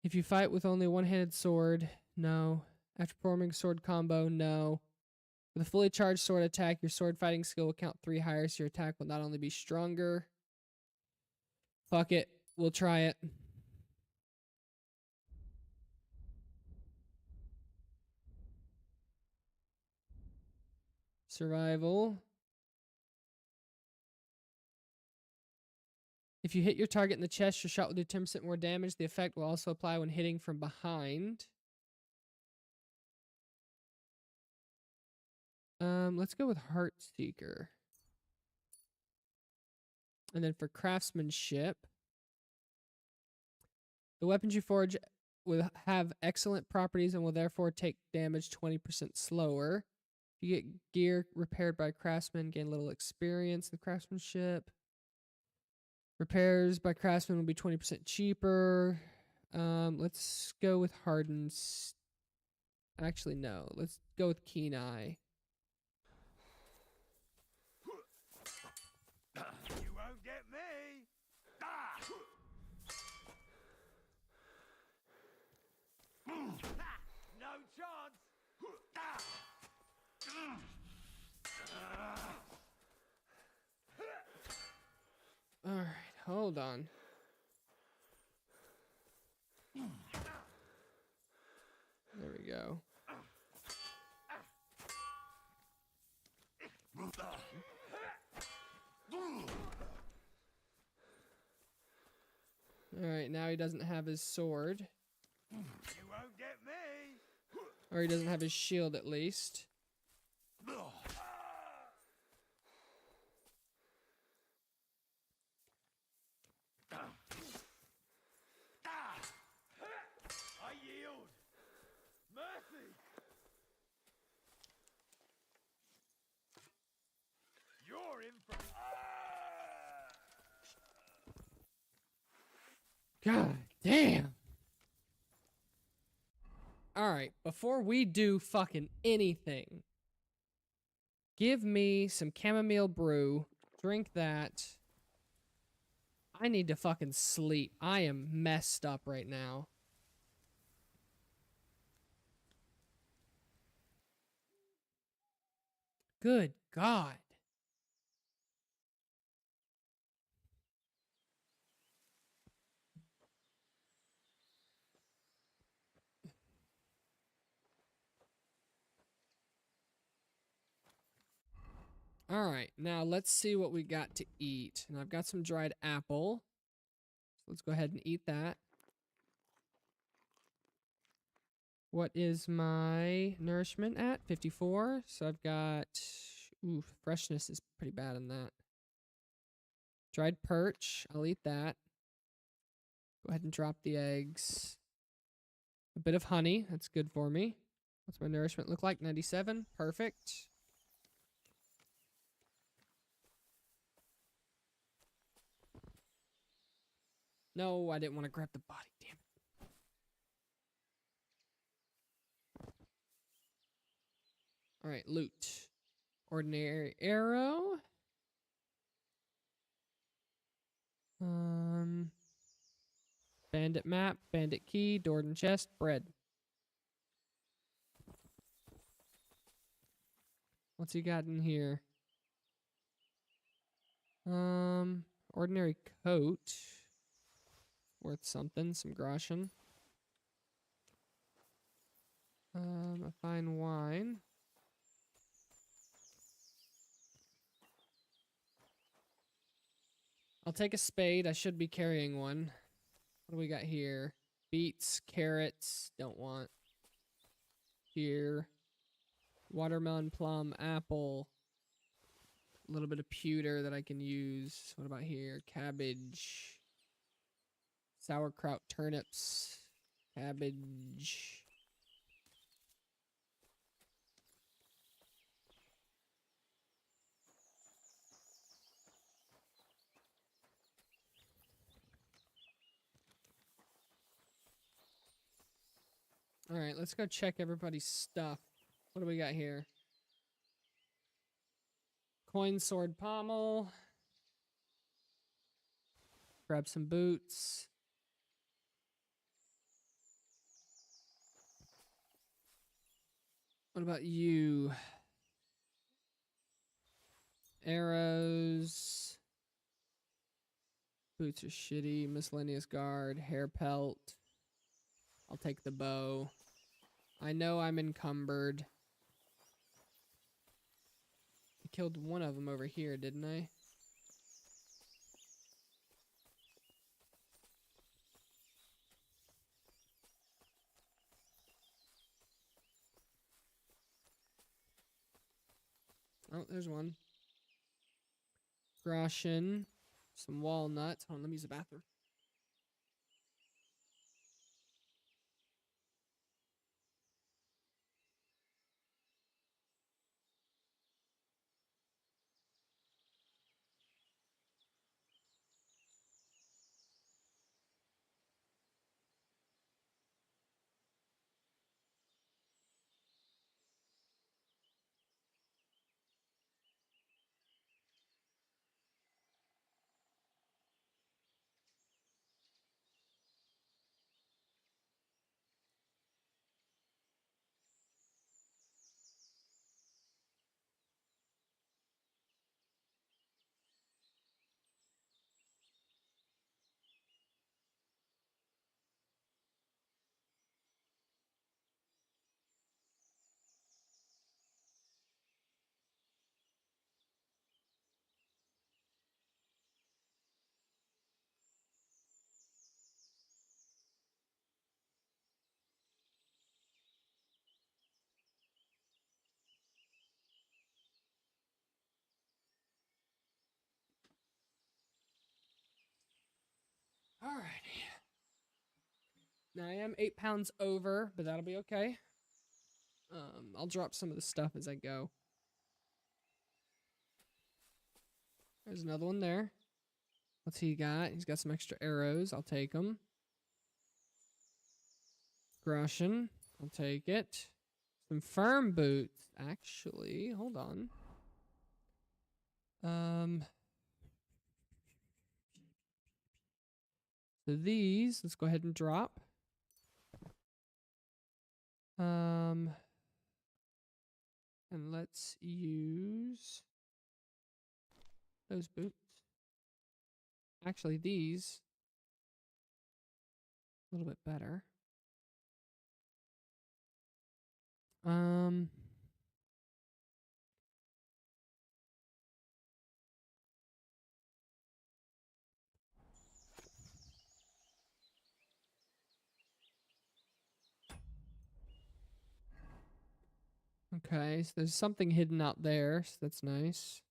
If you fight with only one-handed sword, no. After performing sword combo, no. With a fully charged sword attack, your sword fighting skill will count 3 higher, so your attack will not only be stronger. Fuck it. We'll try it. Survival. If you hit your target in the chest, your shot will do 10% more damage. The effect will also apply when hitting from behind. Let's go with Heartseeker. And then for craftsmanship, the weapons you forge will have excellent properties and will therefore take damage 20% slower. If you get gear repaired by craftsmen, gain a little experience in craftsmanship. Repairs by craftsmen will be 20% cheaper. Let's go with hardens. Actually, no. Let's go with keen eye. You won't get me! Ah! No chance! All right, hold on. There we go. All right, now he doesn't have his sword. You won't get me! Or he doesn't have his shield, at least. I yield! Mercy! You're in for... God damn. All right, before we do fucking anything, give me some chamomile brew. Drink that. I need to fucking sleep. I am messed up right now. Good God. All right, now let's see what we got to eat. And I've got some dried apple. So let's go ahead and eat that. What is my nourishment at? 54. So I've got... Ooh, freshness is pretty bad on that. Dried perch. I'll eat that. Go ahead and drop the eggs. A bit of honey. That's good for me. What's my nourishment look like? 97. Perfect. No, I didn't want to grab the body. Damn it. All right, loot. Ordinary arrow. Bandit map, bandit key, Dorden chest, bread. What's he got in here? Ordinary coat. Worth something, some groschen. A fine wine. I'll take a spade. I should be carrying one. What do we got here? Beets, carrots, don't want. Here. Watermelon, plum, apple. A little bit of pewter that I can use. What about here? Cabbage. Sauerkraut, turnips, cabbage. All right, let's go check everybody's stuff. What do we got here? Coin, sword, pommel. Grab some boots. What about you? Arrows. Boots are shitty. Miscellaneous guard. Hair pelt. I'll take the bow. I know I'm encumbered. I killed one of them over here, didn't I? Oh, there's one. Groschen. Some walnuts. Hold on, let me use the bathroom. Alrighty. Now I am 8 pounds over, but that'll be okay. I'll drop some of the stuff as I go. There's another one there. What's he got? He's got some extra arrows. I'll take them. Groschen. I'll take it. Some firm boots. Actually, hold on. So these, let's go ahead and drop. And let's use those boots. Actually, these a little bit better. Okay, so there's something hidden out there, so that's nice.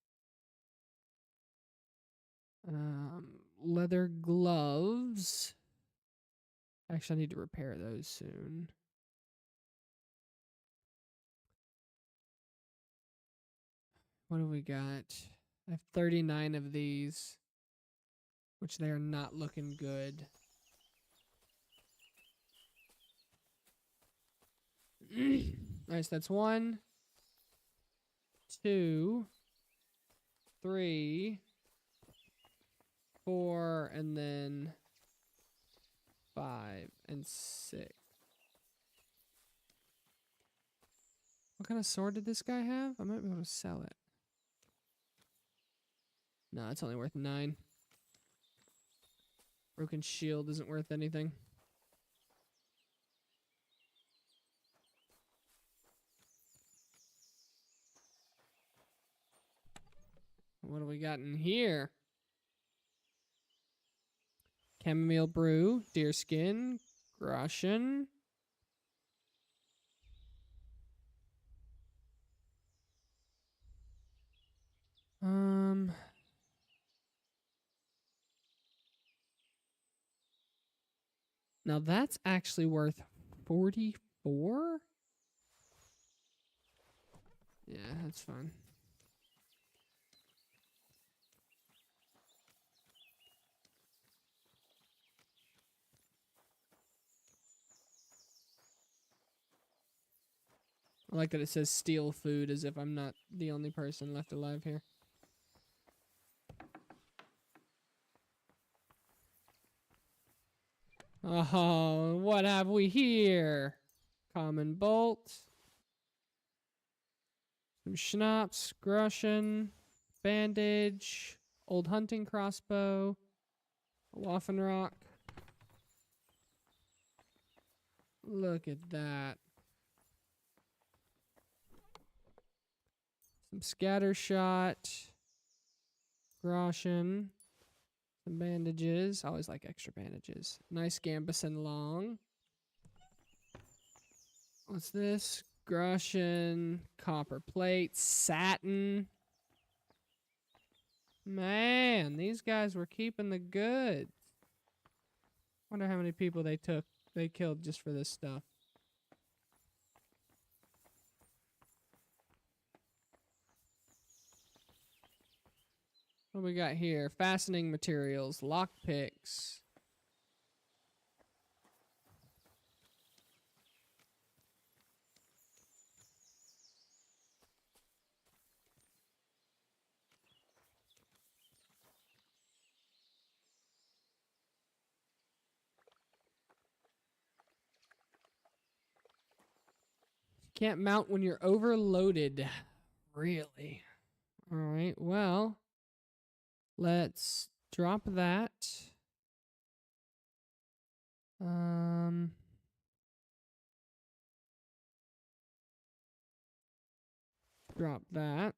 Leather gloves. Actually, I need to repair those soon. What do we got? I have 39 of these, which they are not looking good. Nice, that's 1, 2, 3, 4, and then 5 and 6. What kind of sword did this guy have? I might be able to sell it. No, it's only worth 9. Broken shield isn't worth anything. What do we got in here? Chamomile brew, deerskin, Groschen. Now that's actually worth 44? Yeah, that's fine. I like that it says steal food as if I'm not the only person left alive here. Oh, what have we here? Common bolt. Some schnapps, groschen, bandage, old hunting crossbow, a Waffenrock. Look at that. Some scatter shot, groschen, some bandages. I always like extra bandages. Nice gambeson long. What's this? Groschen, copper plate, satin. Man, these guys were keeping the goods. Wonder how many people they killed just for this stuff. What do we got here? Fastening materials, lock picks. Can't mount when you're overloaded. Really? All right, well, let's drop that. Drop that.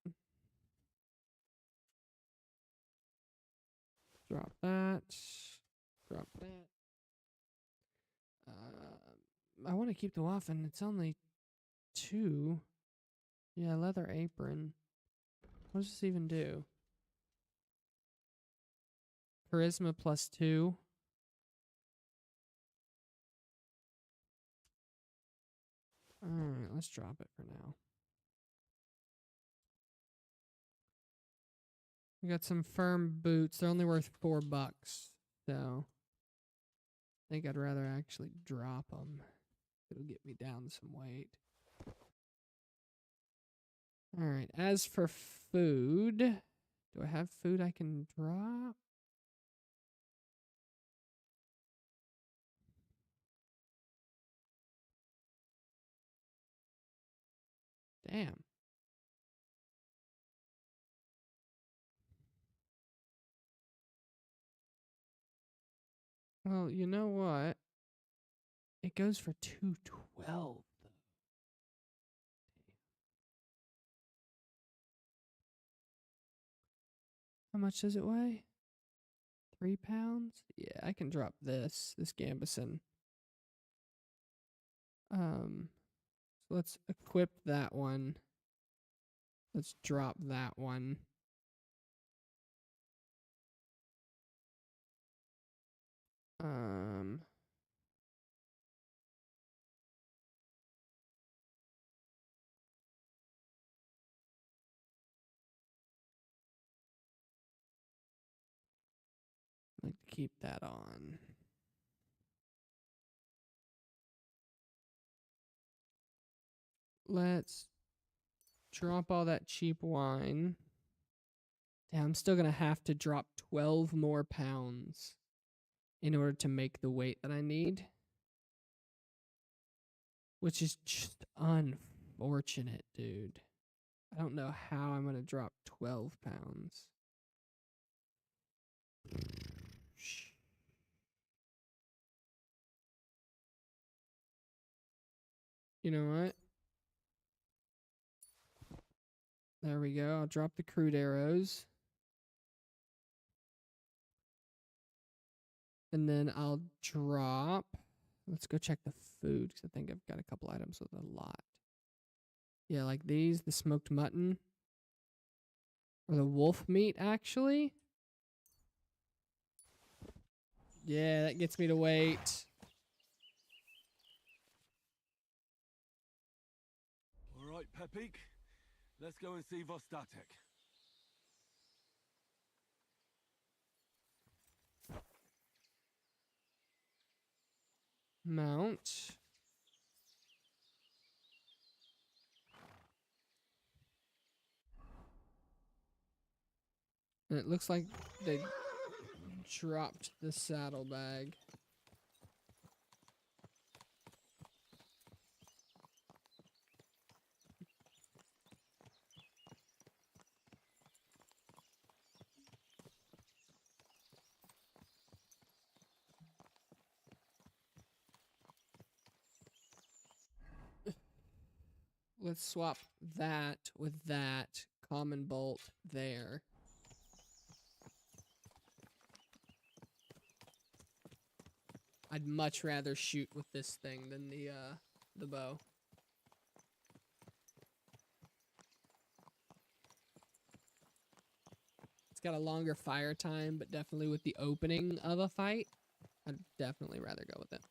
Drop that. Drop that. I want to keep the Waffen. It's only 2. Yeah, leather apron. What does this even do? Charisma +2. Alright, let's drop it for now. We got some firm boots. They're only worth $4, so I think I'd rather actually drop them. It'll get me down some weight. Alright, as for food, do I have food I can drop? Damn. Well, you know what? It goes for 212. How much does it weigh? 3 pounds? Yeah, I can drop this gambeson. So let's equip that one. Let's drop that one. I'd like to keep that on. Let's drop all that cheap wine. Damn, I'm still gonna have to drop 12 more pounds in order to make the weight that I need. Which is just unfortunate, dude. I don't know how I'm gonna drop 12 pounds. You know what? There we go. I'll drop the crude arrows. And then I'll drop... Let's go check the food, because I think I've got a couple items with a lot. Yeah, like these, the smoked mutton. Or the wolf meat, actually. Yeah, that gets me to weight. All right, Pepik. Let's go and see Vostatek. Mount. And it looks like they dropped the saddlebag. let's swap that with that. Common bolt there. I'd much rather shoot with this thing than the bow. It's got a longer fire time, but definitely with the opening of a fight, I'd definitely rather go with it.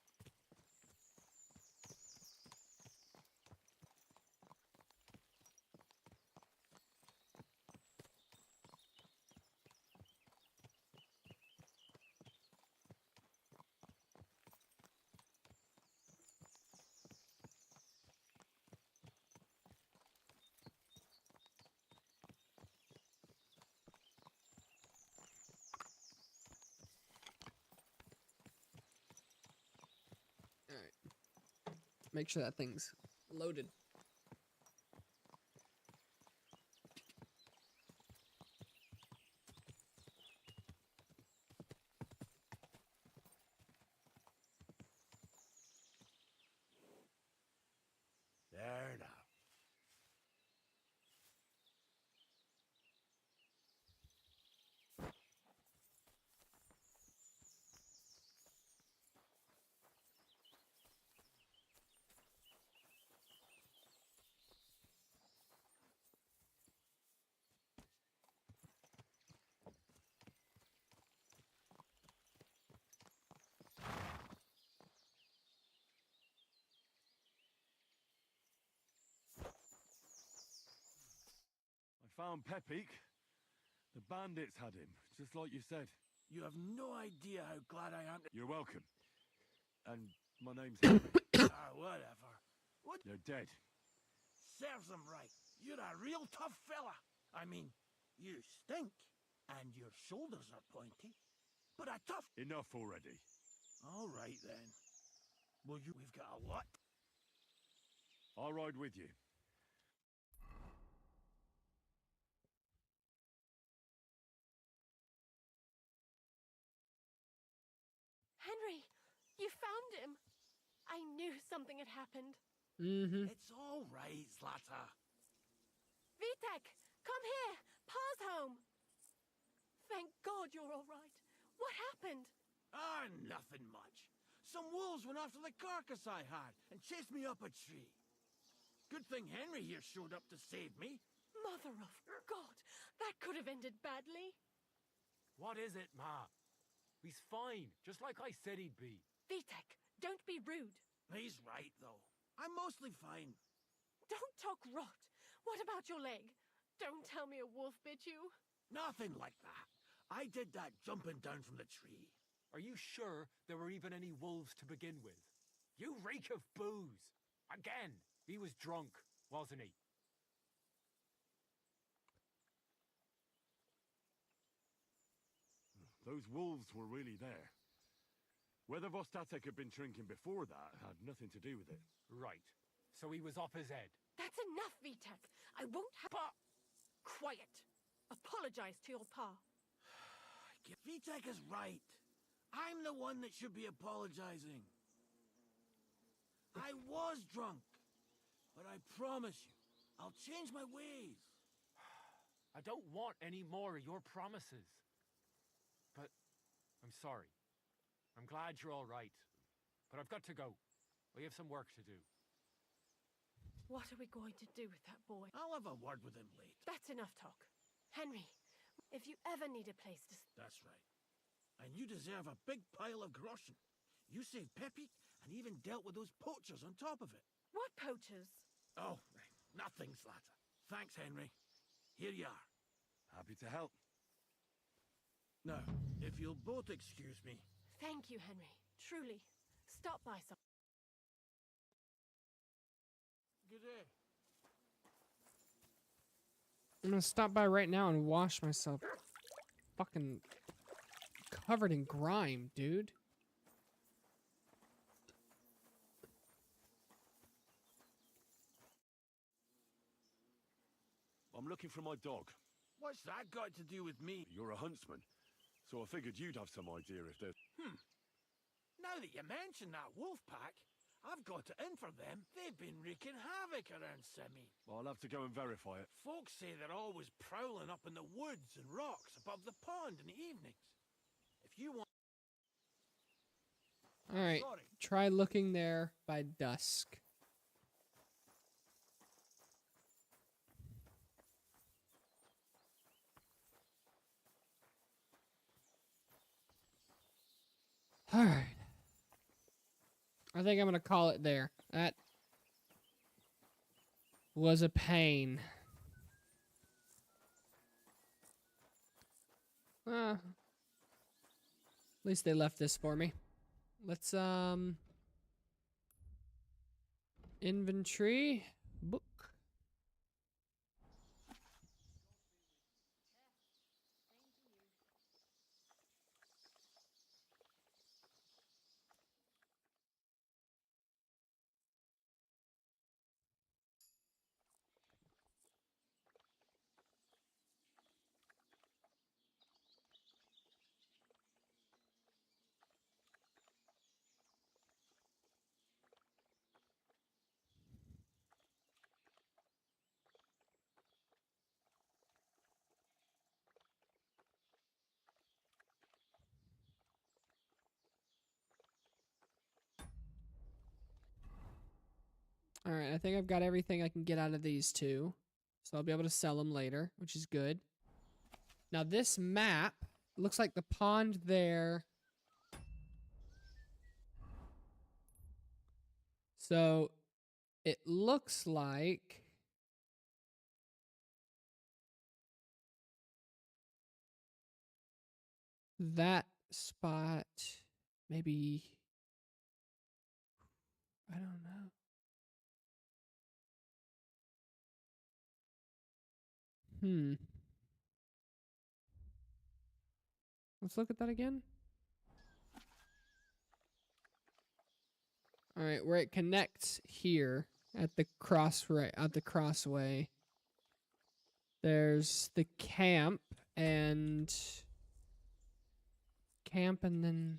Make sure that thing's loaded. There now. I found Pepik. The bandits had him, just like you said. You have no idea how glad I am to... You're welcome. And my name's Henry. Whatever. What? They're dead. Serves them right. You're a real tough fella. I mean, you stink, and your shoulders are pointy, but a tough... Enough already. All right, then. Well, we've got a lot. I'll ride with you. Henry, you found him. I knew something had happened. Mm-hmm. It's all right, Zlata. Vitek, come here. Pa's home. Thank God you're all right. What happened? Nothing much. Some wolves went after the carcass I had and chased me up a tree. Good thing Henry here showed up to save me. Mother of God, that could have ended badly. What is it, Ma? He's fine, just like I said he'd be. Vitek, don't be rude. He's right, though. I'm mostly fine. Don't talk rot. What about your leg? Don't tell me a wolf bit you. Nothing like that. I did that jumping down from the tree. Are you sure there were even any wolves to begin with? You reek of booze. Again, he was drunk, wasn't he? Those wolves were really there. Whether Vostatek had been drinking before that had nothing to do with it. Right. So he was off his head. That's enough, Vitek. I won't have... Pa! Quiet. Apologize to your pa. Vitek is right. I'm the one that should be apologizing. I was drunk. But I promise you, I'll change my ways. I don't want any more of your promises. But I'm sorry. I'm glad you're all right. But I've got to go. We have some work to do. What are we going to do with that boy? I'll have a word with him later. That's enough talk. Henry, if you ever need a place to... That's right. And you deserve a big pile of groschen. You saved Pepik and even dealt with those poachers on top of it. What poachers? Oh, nothing, Zlata. Thanks, Henry. Here you are. Happy to help. Now, if you'll both excuse me... Thank you, Henry. Truly. Stop by some... Good day. I'm gonna stop by right now and wash myself. Fucking covered in grime, dude. I'm looking for my dog. What's that got to do with me? You're a huntsman, so I figured you'd have some idea if there's... Now that you mention that wolf pack, I've got it in for them. They've been wreaking havoc around Semi. Well, I'll have to go and verify it. Folks say they're always prowling up in the woods and rocks above the pond in the evenings. If you want... All right. Sorry. Try looking there by dusk. All right. I think I'm going to call it there. That was a pain. At least they left this for me. Let's, inventory, book. All right, I think I've got everything I can get out of these two. So I'll be able to sell them later, which is good. Now this map looks like the pond there. So it looks like that spot, maybe, I don't know. Let's look at that again. All right, where it connects here at the crossway. There's the camp and then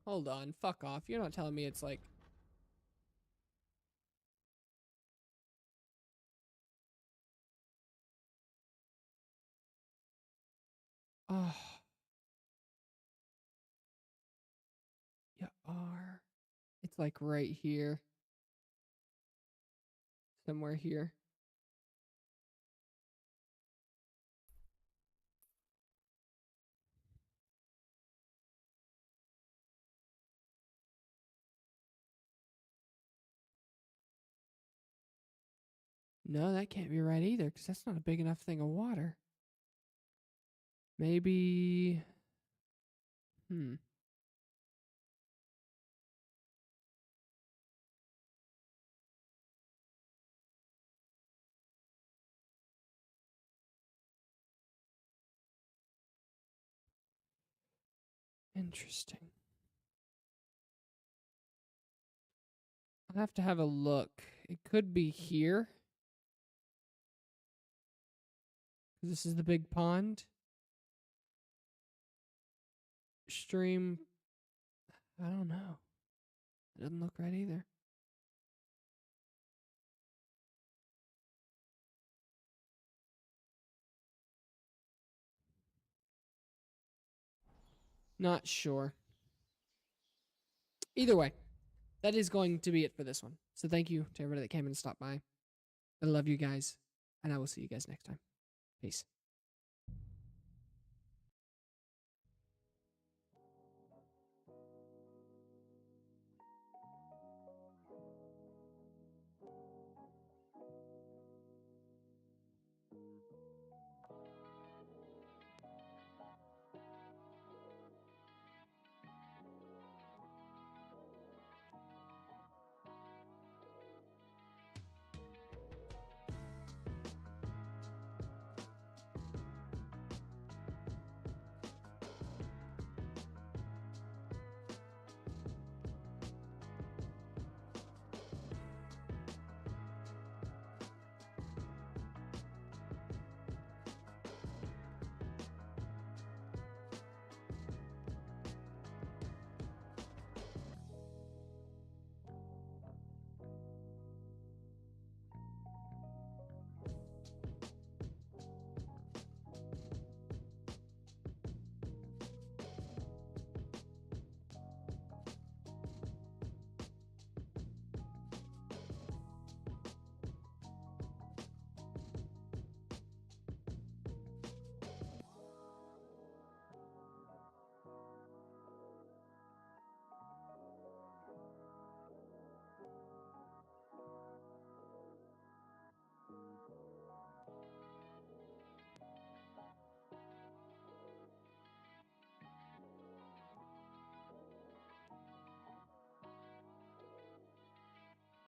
hold on, fuck off. You're not telling me it's like oh. You are. It's like right here. Somewhere here. No, that can't be right either, because that's not a big enough thing of water. Maybe... Interesting. I'll have to have a look. It could be here. This is the big pond. Stream. I don't know. It doesn't look right either. Not sure. Either way, that is going to be it for this one. So thank you to everybody that came and stopped by. I love you guys, and I will see you guys next time. Peace.